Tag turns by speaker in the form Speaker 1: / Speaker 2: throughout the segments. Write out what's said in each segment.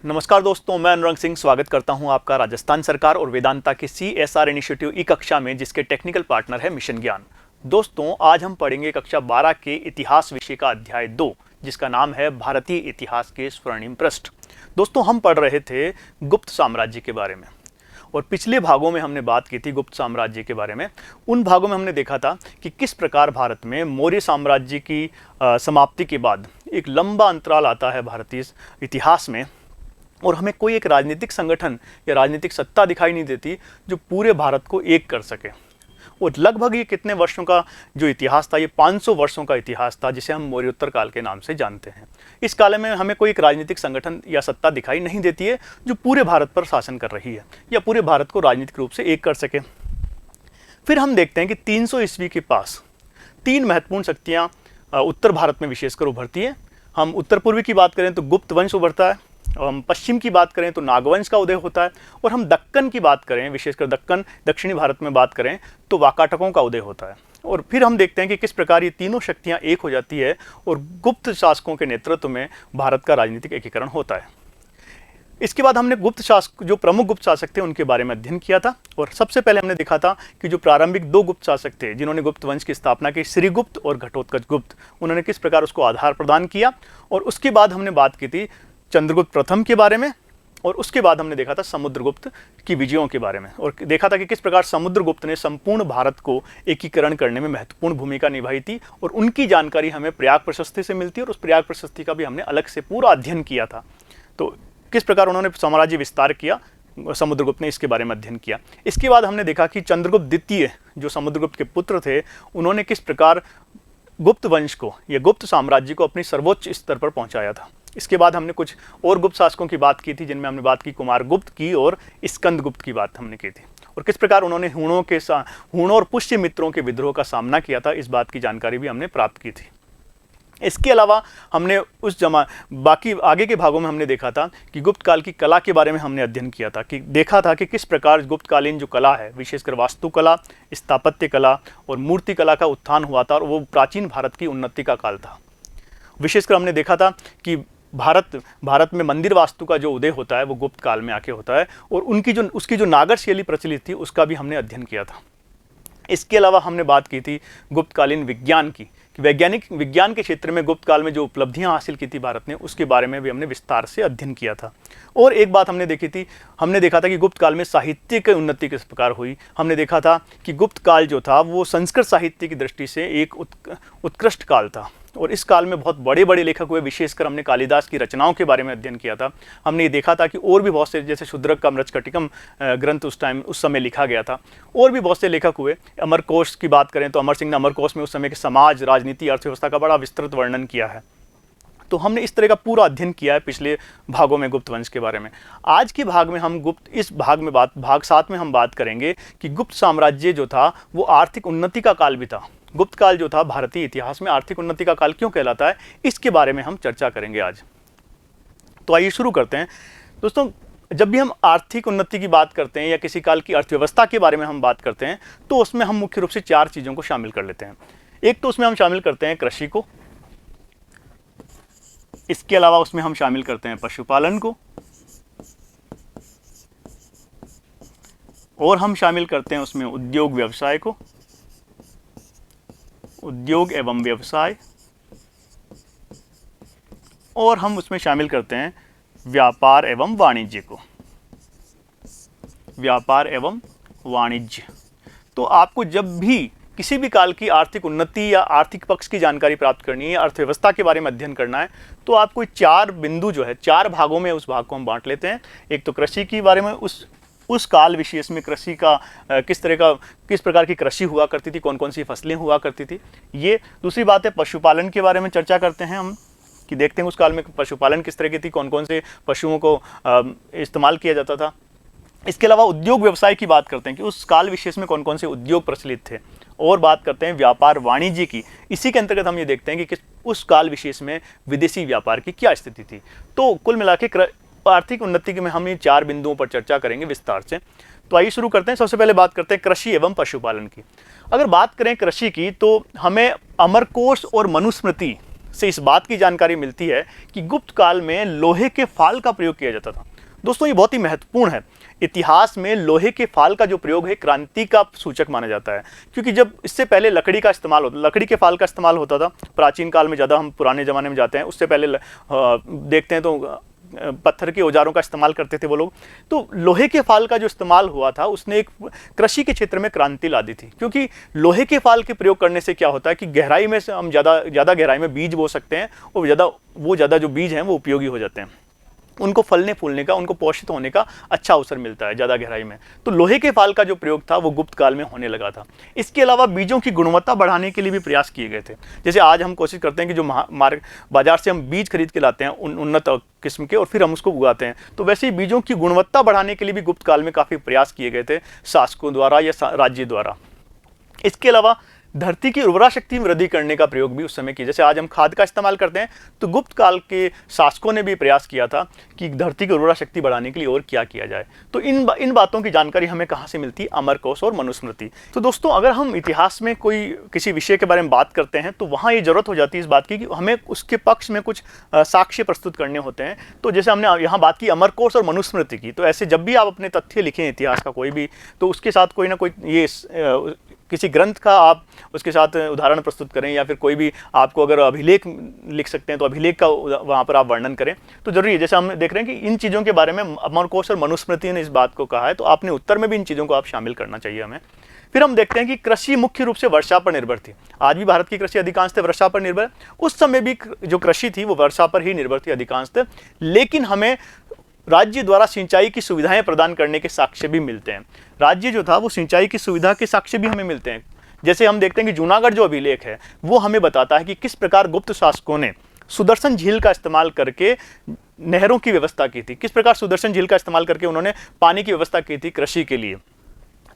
Speaker 1: नमस्कार दोस्तों, मैं अनुरंग सिंह स्वागत करता हूं आपका राजस्थान सरकार और वेदांता के CSR इनिशिएटिव ई कक्षा में, जिसके टेक्निकल पार्टनर है मिशन ज्ञान। दोस्तों, आज हम पढ़ेंगे कक्षा 12 के इतिहास विषय का अध्याय 2, जिसका नाम है भारतीय इतिहास के स्वर्णिम पृष्ठ। दोस्तों, हम पढ़ रहे थे गुप्त साम्राज्य के बारे में और पिछले भागों में हमने बात की थी गुप्त साम्राज्य के बारे में। उन भागों में हमने देखा था कि किस प्रकार भारत में मौर्य साम्राज्य की समाप्ति के बाद एक लंबा अंतराल आता है भारतीय इतिहास में, और हमें कोई एक राजनीतिक संगठन या राजनीतिक सत्ता दिखाई नहीं देती जो पूरे भारत को एक कर सके। और लगभग ये कितने वर्षों का जो इतिहास था, ये 500 वर्षों का इतिहास था, जिसे हम मौर्योत्तर काल के नाम से जानते हैं। इस काल में हमें कोई एक राजनीतिक संगठन या सत्ता दिखाई नहीं देती है जो पूरे भारत पर शासन कर रही है या पूरे भारत को राजनीतिक रूप से एक कर सके। फिर हम देखते हैं कि 300 ईस्वी के पास 3 महत्वपूर्ण शक्तियाँ उत्तर भारत में विशेषकर उभरती है। हम उत्तर पूर्वी की बात करें तो गुप्त वंश उभरता है, और हम पश्चिम की बात करें तो नागवंश का उदय होता है, और हम दक्कन की बात करें, विशेषकर दक्कन दक्षिणी भारत में बात करें तो वाकाटकों का उदय होता है। और फिर हम देखते हैं कि किस प्रकार ये तीनों शक्तियां एक हो जाती है और गुप्त शासकों के नेतृत्व में भारत का राजनीतिक एकीकरण होता है। इसके बाद हमने गुप्त शासक, जो प्रमुख गुप्त शासक थे, उनके बारे में अध्ययन किया था। और सबसे पहले हमने देखा था कि जो प्रारंभिक 2 गुप्त शासक थे जिन्होंने गुप्त वंश की स्थापना की, श्रीगुप्त और घटोत्कच गुप्त, उन्होंने किस प्रकार उसको आधार प्रदान किया। और उसके बाद हमने बात की थी चंद्रगुप्त प्रथम के बारे में, और उसके बाद हमने देखा था समुद्रगुप्त की विजयों के बारे में, और देखा था कि किस प्रकार समुद्रगुप्त ने संपूर्ण भारत को एकीकरण करने में महत्वपूर्ण भूमिका निभाई थी। और उनकी जानकारी हमें प्रयाग प्रशस्ति से मिलती है, और उस प्रयाग प्रशस्ति का भी हमने अलग से पूरा अध्ययन किया था। तो किस प्रकार उन्होंने साम्राज्य विस्तार किया, समुद्रगुप्त ने, इसके बारे में अध्ययन किया। इसके बाद हमने देखा कि चंद्रगुप्त द्वितीय, जो समुद्रगुप्त के पुत्र थे, उन्होंने किस प्रकार गुप्त वंश को या गुप्त साम्राज्य को अपनी सर्वोच्च स्तर पर पहुंचाया था। इसके बाद हमने कुछ और गुप्त शासकों की बात की थी, जिनमें हमने बात की कुमारगुप्त की और स्कंदगुप्त की बात हमने की थी, और किस प्रकार उन्होंने हूणों और पुष्य मित्रों के विद्रोह का सामना किया था, इस बात की जानकारी भी हमने प्राप्त की थी। इसके अलावा हमने बाकी आगे के भागों में हमने देखा था कि गुप्त काल की कला के बारे में हमने अध्ययन किया था, कि देखा था कि किस प्रकार गुप्तकालीन जो कला है, विशेषकर वास्तुकला, स्थापत्य कला और मूर्ति कला का उत्थान हुआ था, और वो प्राचीन भारत की उन्नति का काल था। विशेषकर हमने देखा था कि भारत में मंदिर वास्तु का जो उदय होता है वो गुप्त काल में आके होता है, और उसकी जो नागर शैली प्रचलित थी उसका भी हमने अध्ययन किया था। इसके अलावा हमने बात की थी गुप्तकालीन विज्ञान की, कि वैज्ञानिक विज्ञान के क्षेत्र में गुप्त काल में जो उपलब्धियां हासिल की थी भारत ने, उसके बारे में भी हमने विस्तार से अध्ययन किया था। और एक बात हमने देखा था कि गुप्त काल में साहित्य की उन्नति किस प्रकार हुई। हमने देखा था कि गुप्त काल जो था वो संस्कृत साहित्य की दृष्टि से एक उत्कृष्ट काल था, और इस काल में बहुत बड़े बड़े लेखक हुए। विशेषकर हमने कालिदास की रचनाओं के बारे में अध्ययन किया था। हमने ये देखा था कि और भी बहुत से, जैसे शूद्रक का मृच्छकटिकम ग्रंथ उस समय लिखा गया था, और भी बहुत से लेखक हुए। अमरकोश की बात करें तो अमर सिंह ने अमरकोश में उस समय के समाज, राजनीति, अर्थव्यवस्था का बड़ा विस्तृत वर्णन किया है। तो हमने इस तरह का पूरा अध्ययन किया है पिछले भागों में गुप्त वंश के बारे में। आज के भाग में हम भाग 7 में हम बात करेंगे कि गुप्त साम्राज्य जो था वो आर्थिक उन्नति का काल भी था। गुप्त काल जो था भारतीय इतिहास में आर्थिक उन्नति का काल क्यों कहलाता है, इसके बारे में हम चर्चा करेंगे आज। तो आइए शुरू करते हैं। दोस्तों, जब भी हम आर्थिक उन्नति की बात करते हैं या किसी काल की अर्थव्यवस्था के बारे में हम बात करते हैं, तो उसमें हम मुख्य रूप से 4 चीज़ों को शामिल कर लेते हैं। एक तो उसमें हम शामिल करते हैं कृषि को, इसके अलावा उसमें हम शामिल करते हैं पशुपालन को, और हम शामिल करते हैं उसमें उद्योग व्यवसाय को, उद्योग एवं व्यवसाय, और हम उसमें शामिल करते हैं व्यापार एवं वाणिज्य को, व्यापार एवं वाणिज्य। तो आपको जब भी किसी भी काल की आर्थिक उन्नति या आर्थिक पक्ष की जानकारी प्राप्त करनी है, अर्थव्यवस्था के बारे में अध्ययन करना है, तो आपको 4 बिंदु जो है, 4 भागों में उस भाग को हम बांट लेते हैं। एक तो कृषि के बारे में, उस काल विशेष में कृषि का किस प्रकार की कृषि हुआ करती थी, कौन कौन सी फसलें हुआ करती थी, ये। दूसरी बात है पशुपालन के बारे में चर्चा करते हैं हम, कि देखते हैं उस काल में पशुपालन किस तरह की थी, कौन कौन से पशुओं को इस्तेमाल किया जाता था। इसके अलावा उद्योग व्यवसाय की बात करते हैं कि उस काल विशेष में कौन कौन से उद्योग प्रचलित थे, और बात करते हैं व्यापार वाणिज्य की। इसी के अंतर्गत हम ये देखते हैं कि उस काल विशेष में विदेशी व्यापार की क्या स्थिति थी। तो कुल मिला के आर्थिक उन्नति में हम ये 4 बिंदुओं पर चर्चा करेंगे विस्तार से। तो आइए शुरू करते हैं। सबसे पहले बात करते हैं कृषि एवं पशुपालन की। अगर बात करें कृषि की, तो हमें अमरकोश और मनुस्मृति से इस बात की जानकारी मिलती है कि गुप्त काल में लोहे के फाल का प्रयोग किया जाता था। दोस्तों ये बहुत ही महत्वपूर्ण है। इतिहास में लोहे के फाल का जो प्रयोग है क्रांति का सूचक माना जाता है, क्योंकि जब इससे पहले लकड़ी का इस्तेमाल होता, लकड़ी के फाल का इस्तेमाल होता था प्राचीन काल में ज़्यादा। हम पुराने ज़माने में जाते हैं, उससे पहले देखते हैं तो पत्थर के औजारों का इस्तेमाल करते थे वो लोग। तो लोहे के फाल का जो इस्तेमाल हुआ था उसने एक कृषि के क्षेत्र में क्रांति ला दी थी, क्योंकि लोहे के फाल के प्रयोग करने से क्या होता है कि गहराई में से हम ज़्यादा गहराई में बीज बो सकते हैं और ज़्यादा जो बीज हैं वो उपयोगी हो जाते हैं, उनको फलने फूलने का, उनको पोषित होने का अच्छा अवसर मिलता है ज़्यादा गहराई में। तो लोहे के फाल का जो प्रयोग था वो गुप्त काल में होने लगा था। इसके अलावा बीजों की गुणवत्ता बढ़ाने के लिए भी प्रयास किए गए थे। जैसे आज हम कोशिश करते हैं कि जो बाजार से हम बीज खरीद के लाते हैं उन्नत किस्म के, और फिर हम उसको उगाते हैं, तो वैसे ही बीजों की गुणवत्ता बढ़ाने के लिए भी गुप्त काल में काफ़ी प्रयास किए गए थे शासकों द्वारा या राज्य द्वारा। इसके अलावा धरती की उर्वरा शक्ति में वृद्धि करने का प्रयोग भी उस समय किया। जैसे आज हम खाद का इस्तेमाल करते हैं, तो गुप्त काल के शासकों ने भी प्रयास किया था कि धरती की उर्वरा शक्ति बढ़ाने के लिए और क्या किया जाए। तो इन बातों की जानकारी हमें कहाँ से मिलती है? अमरकोश और मनुस्मृति। तो दोस्तों अगर हम इतिहास में किसी विषय के बारे में बात करते हैं तो वहाँ ये जरूरत हो जाती है इस बात की कि हमें उसके पक्ष में कुछ साक्ष्य प्रस्तुत करने होते हैं। तो जैसे हमने यहाँ बात की अमरकोश और मनुस्मृति की, तो ऐसे जब भी आप अपने तथ्य लिखें इतिहास का कोई भी, तो उसके साथ कोई ना कोई ये किसी ग्रंथ का आप उसके साथ उदाहरण प्रस्तुत करें, या फिर कोई भी आपको अगर अभिलेख लिख सकते हैं तो अभिलेख का वहाँ पर आप वर्णन करें तो जरूरी है। जैसे हम देख रहे हैं कि इन चीज़ों के बारे में अमरकोश और मनुस्मृति ने इस बात को कहा है, तो आपने उत्तर में भी इन चीज़ों को आप शामिल करना चाहिए हमें। फिर हम देखते हैं कि कृषि मुख्य रूप से वर्षा पर निर्भर थी। आज भी भारत की कृषि अधिकांशतः वर्षा पर निर्भर, उस समय भी जो कृषि थी वो वर्षा पर ही निर्भर थी अधिकांशतः। लेकिन हमें राज्य द्वारा सिंचाई की सुविधाएं प्रदान करने के साक्ष्य भी मिलते हैं। राज्य जो था वो सिंचाई की सुविधा के साक्ष्य भी हमें मिलते हैं। जैसे हम देखते हैं कि जूनागढ़ जो अभिलेख है वो हमें बताता है कि किस प्रकार गुप्त शासकों ने सुदर्शन झील का इस्तेमाल करके नहरों की व्यवस्था की थी, किस प्रकार सुदर्शन झील का इस्तेमाल करके उन्होंने पानी की व्यवस्था की थी कृषि के लिए।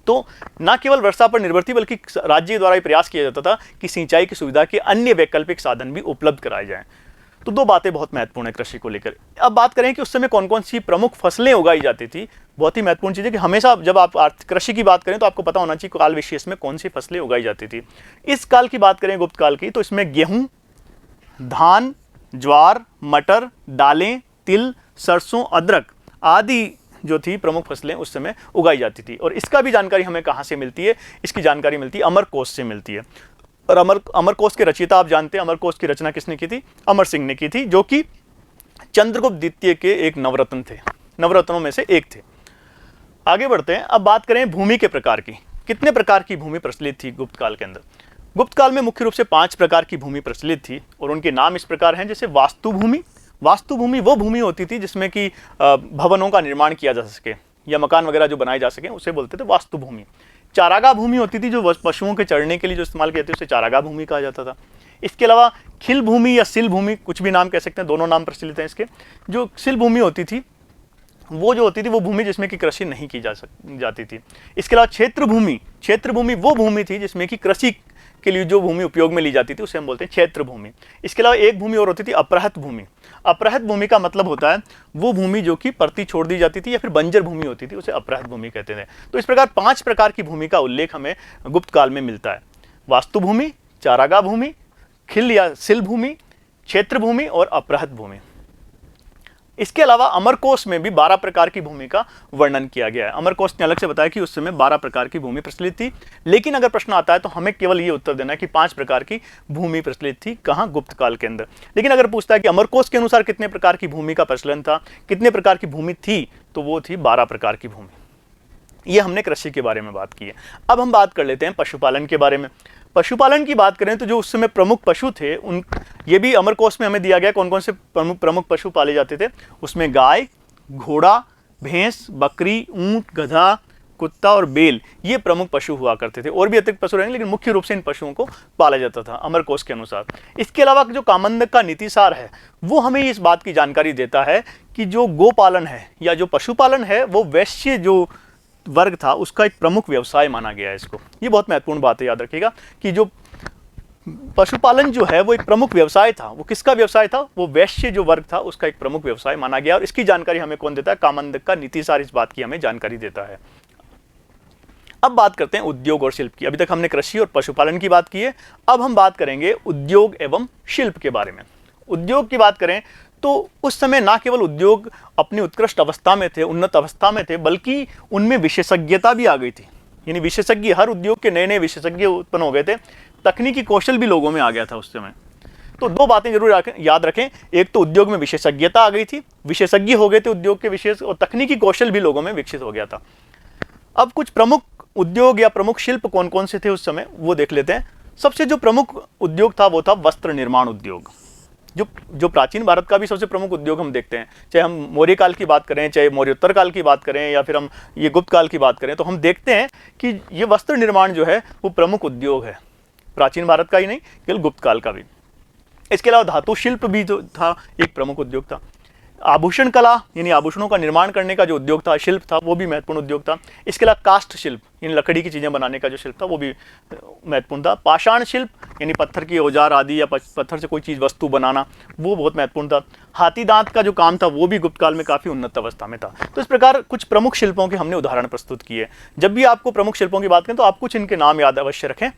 Speaker 1: तो न केवल वर्षा पर निर्भर थी, बल्कि राज्य द्वारा ही प्रयास किया जाता था कि सिंचाई की सुविधा के अन्य वैकल्पिक साधन भी उपलब्ध कराए जाएं। तो दो बातें बहुत महत्वपूर्ण है कृषि को लेकर। अब बात करें कि उस समय कौन कौन सी प्रमुख फसलें उगाई जाती थी। बहुत ही महत्वपूर्ण चीज़ है कि हमेशा जब आप कृषि की बात करें तो आपको पता होना चाहिए काल विशेष में कौन सी फसलें उगाई जाती थी। इस काल की बात करें गुप्त काल की, तो इसमें गेहूं, धान, ज्वार, मटर, दालें, तिल, सरसों, अदरक आदि जो थी प्रमुख फसलें उस समय उगाई जाती थी। और इसका भी जानकारी हमें कहाँ से मिलती है? इसकी जानकारी मिलती है अमरकोश से मिलती है। और अमरकोश के रचयिता आप जानते हैं, अमरकोश की रचना किसने की थी? अमर सिंह ने की थी, जो कि चंद्रगुप्त द्वितीय के एक नवरत्न थे, नवरत्नों में से एक थे। आगे बढ़ते हैं। अब बात करें भूमि के प्रकार की। कितने प्रकार की भूमि प्रचलित थी गुप्त काल के अंदर? गुप्त काल में मुख्य रूप से 5 प्रकार की भूमि प्रचलित थी और उनके नाम इस प्रकार हैं। जैसे वास्तु भूमि। वास्तु भूमि वो भूमि होती थी जिसमें कि भवनों का निर्माण किया जा सके या मकान वगैरह जो बनाए जा सके, उसे बोलते थे वास्तु भूमि। चारागाह भूमि होती थी, जो पशुओं के चरने के लिए जो इस्तेमाल किया जाती उसे चारागाह भूमि कहा जाता था। इसके अलावा खिल भूमि या सिल भूमि, कुछ भी नाम कह सकते हैं, दोनों नाम प्रचलित हैं इसके। जो सिल भूमि होती थी वो जो होती थी वो भूमि जिसमें कि कृषि नहीं की जाती थी। इसके अलावा क्षेत्र भूमि। क्षेत्र भूमि वो भूमि थी जिसमें कि कृषि के लिए जो भूमि उपयोग में ली जाती थी उसे हम बोलते हैं क्षेत्र भूमि। इसके अलावा एक भूमि और होती थी अपरहत भूमि। अपरहत भूमि का मतलब होता है वो भूमि जो कि परती छोड़ दी जाती थी या फिर बंजर भूमि होती थी, उसे अपरहत भूमि कहते थे। तो इस प्रकार 5 प्रकार की भूमि का उल्लेख हमें गुप्त काल में मिलता है। वास्तु भूमि, चारागाह भूमि, खिल या सिल भूमि, क्षेत्र भूमि और अपरहत भूमि। इसके अलावा अमरकोश में भी 12 प्रकार की भूमि का वर्णन किया गया है। अमरकोश ने अलग से बताया कि उस समय 12 प्रकार की भूमि प्रचलित थी, लेकिन अगर प्रश्न आता है तो हमें केवल ये उत्तर देना है कि 5 प्रकार की भूमि प्रचलित थी। कहाँ? गुप्त काल के अंदर। लेकिन अगर पूछता है कि अमरकोश के अनुसार कितने प्रकार की भूमि का प्रचलन था, कितने प्रकार की भूमि थी, तो वो थी 12 प्रकार की भूमि। ये हमने कृषि के बारे में बात की है। अब हम बात कर लेते हैं पशुपालन के बारे में। पशुपालन की बात करें तो जो उस समय प्रमुख पशु थे ये भी अमरकोश में हमें दिया गया कौन कौन से प्रमुख पशु पाले जाते थे। उसमें गाय, घोड़ा, भैंस, बकरी, ऊंट, गधा, कुत्ता और बेल, ये प्रमुख पशु हुआ करते थे। और भी अतिरिक्त पशु रहेंगे, लेकिन मुख्य रूप से इन पशुओं को पाला जाता था अमरकोश के अनुसार। इसके अलावा जो कामंदक का नीतिसार है वो हमें इस बात की जानकारी देता है कि जो गोपालन है या जो पशुपालन है वो वैश्य जो वर्ग था उसका एक प्रमुख व्यवसाय माना गया है इसको। ये बहुत महत्वपूर्ण बात है, याद रखिएगा कि जो पशुपालन जो है वो एक प्रमुख व्यवसाय था। वो किसका व्यवसाय था? वो वैश्य जो वर्ग था उसका एक प्रमुख व्यवसाय माना गया। और इसकी जानकारी हमें कौन देता है? कामंदक का नीतिसार इस बात की हमें जानकारी देता है। अब बात करते हैं उद्योग और शिल्प की। अभी तक हमने कृषि और पशुपालन की बात की है, अब हम बात करेंगे उद्योग एवं शिल्प के बारे में। उद्योग की बात करें तो उस समय ना केवल उद्योग अपनी उत्कृष्ट अवस्था में थे, उन्नत अवस्था में थे, बल्कि उनमें विशेषज्ञता भी आ गई थी। यानी विशेषज्ञ, हर उद्योग के नए नए विशेषज्ञ उत्पन्न हो गए थे, तकनीकी कौशल भी लोगों में आ गया था उस समय। तो दो बातें जरूर याद रखें, एक तो उद्योग में विशेषज्ञता आ गई थी, विशेषज्ञ हो गए थे उद्योग के विशेष, और तकनीकी कौशल भी लोगों में विकसित हो गया था। अब कुछ प्रमुख उद्योग या प्रमुख शिल्प कौन कौन से थे उस समय, वो देख लेते हैं। सबसे जो प्रमुख उद्योग था वो था वस्त्र निर्माण उद्योग, जो प्राचीन भारत का भी सबसे प्रमुख उद्योग हम देखते हैं। चाहे हम मौर्य काल की बात करें, चाहे मौर्योत्तर काल की बात करें, या फिर हम ये गुप्त काल की बात करें, तो हम देखते हैं कि ये वस्त्र निर्माण जो है वो प्रमुख उद्योग है, प्राचीन भारत का ही नहीं केवल गुप्त काल का भी। इसके अलावा धातु शिल्प भी जो था एक प्रमुख उद्योग था। आभूषण कला यानी आभूषणों का निर्माण करने का जो उद्योग था, शिल्प था, वो भी महत्वपूर्ण उद्योग था। इसके अलावा काष्ठ शिल्प यानी लकड़ी की चीज़ें बनाने का जो शिल्प था वो भी महत्वपूर्ण था। पाषाण शिल्प यानी पत्थर की औजार आदि या पत्थर से कोई चीज़ वस्तु बनाना, वो बहुत महत्वपूर्ण था। हाथी दांत का जो काम था वो भी गुप्त काल में काफ़ी उन्नत अवस्था में था। तो इस प्रकार कुछ प्रमुख शिल्पों के हमने उदाहरण प्रस्तुत किए। जब भी आपको प्रमुख शिल्पों की बात करें तो आप कुछ इनके नाम याद अवश्य रखें।